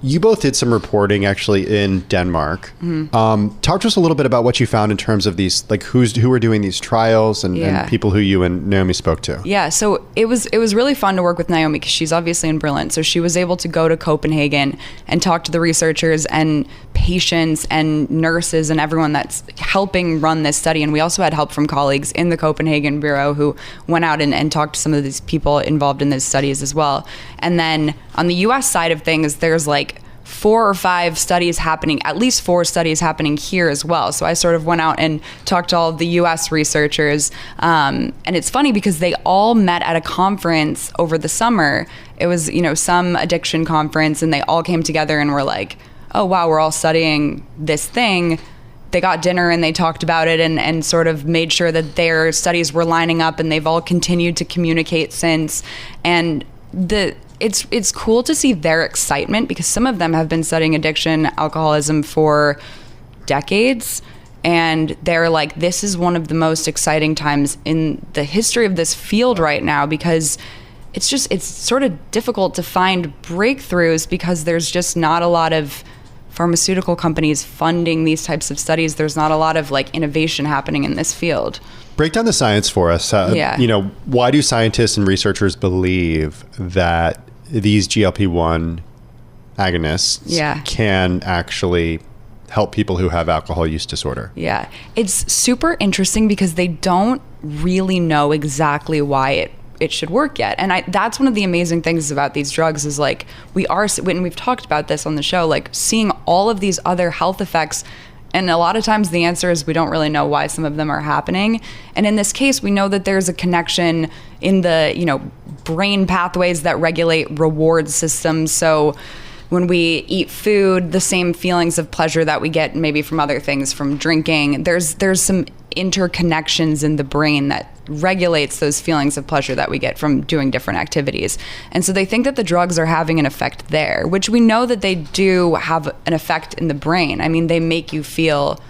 You both did some reporting actually in Denmark. Mm-hmm. Talk to us a little bit about what you found in terms of these, like who are doing these trials and people who you and Naomi spoke to.
Yeah, so it was really fun to work with Naomi because she's obviously in Berlin. So she was able to go to Copenhagen and talk to the researchers and patients and nurses and everyone that's helping run this study. And we also had help from colleagues in the Copenhagen bureau who went out and talked to some of these people involved in these studies as well. And then on the US side of things, there's like 4 or 5 studies happening, at least 4 studies happening here as well. So I sort of went out and talked to all of the US researchers. And it's funny because they all met at a conference over the summer. It was, some addiction conference, and they all came together and were like, oh, wow, we're all studying this thing. They got dinner and they talked about it and sort of made sure that their studies were lining up, and they've all continued to communicate since. And it's cool to see their excitement because some of them have been studying addiction, alcoholism for decades. And they're like, this is one of the most exciting times in the history of this field right now because it's sort of difficult to find breakthroughs because there's just not a lot of pharmaceutical companies funding these types of studies. There's not a lot of like innovation happening in this field.
Break down the science for us. Why do scientists and researchers believe that these GLP-1 agonists can actually help people who have alcohol use disorder?
Yeah, it's super interesting because they don't really know exactly why it should work yet. And that's one of the amazing things about these drugs is like when we've talked about this on the show, like seeing all of these other health effects. And a lot of times the answer is we don't really know why some of them are happening. And in this case, we know that there's a connection in the, brain pathways that regulate reward systems. So when we eat food, the same feelings of pleasure that we get maybe from other things, from drinking, there's some interconnections in the brain that regulates those feelings of pleasure that we get from doing different activities. And so they think that the drugs are having an effect there, which we know that they do have an effect in the brain. I mean, they make you feel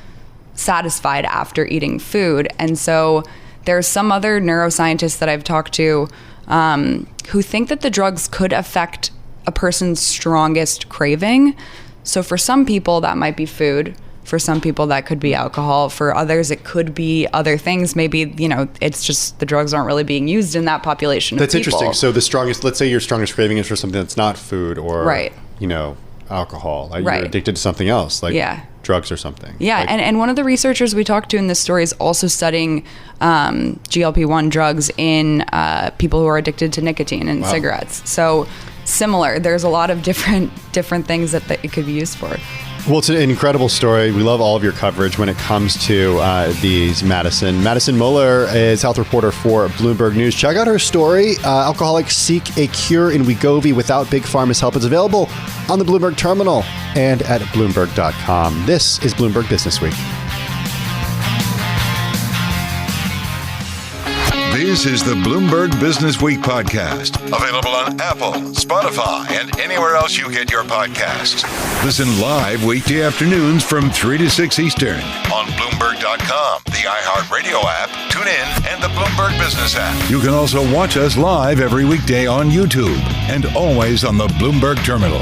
satisfied after eating food. And so there's some other neuroscientists that I've talked to who think that the drugs could affect a person's strongest craving. So for some people, that might be food. For some people, that could be alcohol. For others, it could be other things. Maybe, it's just the drugs aren't really being used in that population of people.
That's interesting. So let's say your strongest craving is for something that's not food or, alcohol. You're addicted to something else, like drugs or something.
Yeah, and one of the researchers we talked to in this story is also studying GLP-1 drugs in people who are addicted to nicotine and cigarettes. So similar. There's a lot of different things that it could be used for.
Well, it's an incredible story. We love all of your coverage when it comes to these Madison. Madison Muller is health reporter for Bloomberg News. Check out her story, Alcoholics Seek a Cure in Wegovy Without Big Pharma's Help. It's available on the Bloomberg Terminal and at Bloomberg.com. This is Bloomberg Businessweek.
This is the Bloomberg Businessweek podcast, available on Apple, Spotify, and anywhere else you get your podcasts. Listen live weekday afternoons from 3 to 6 Eastern on Bloomberg.com, the iHeartRadio app, TuneIn, and the Bloomberg Business App. You can also watch us live every weekday on YouTube and always on the Bloomberg Terminal.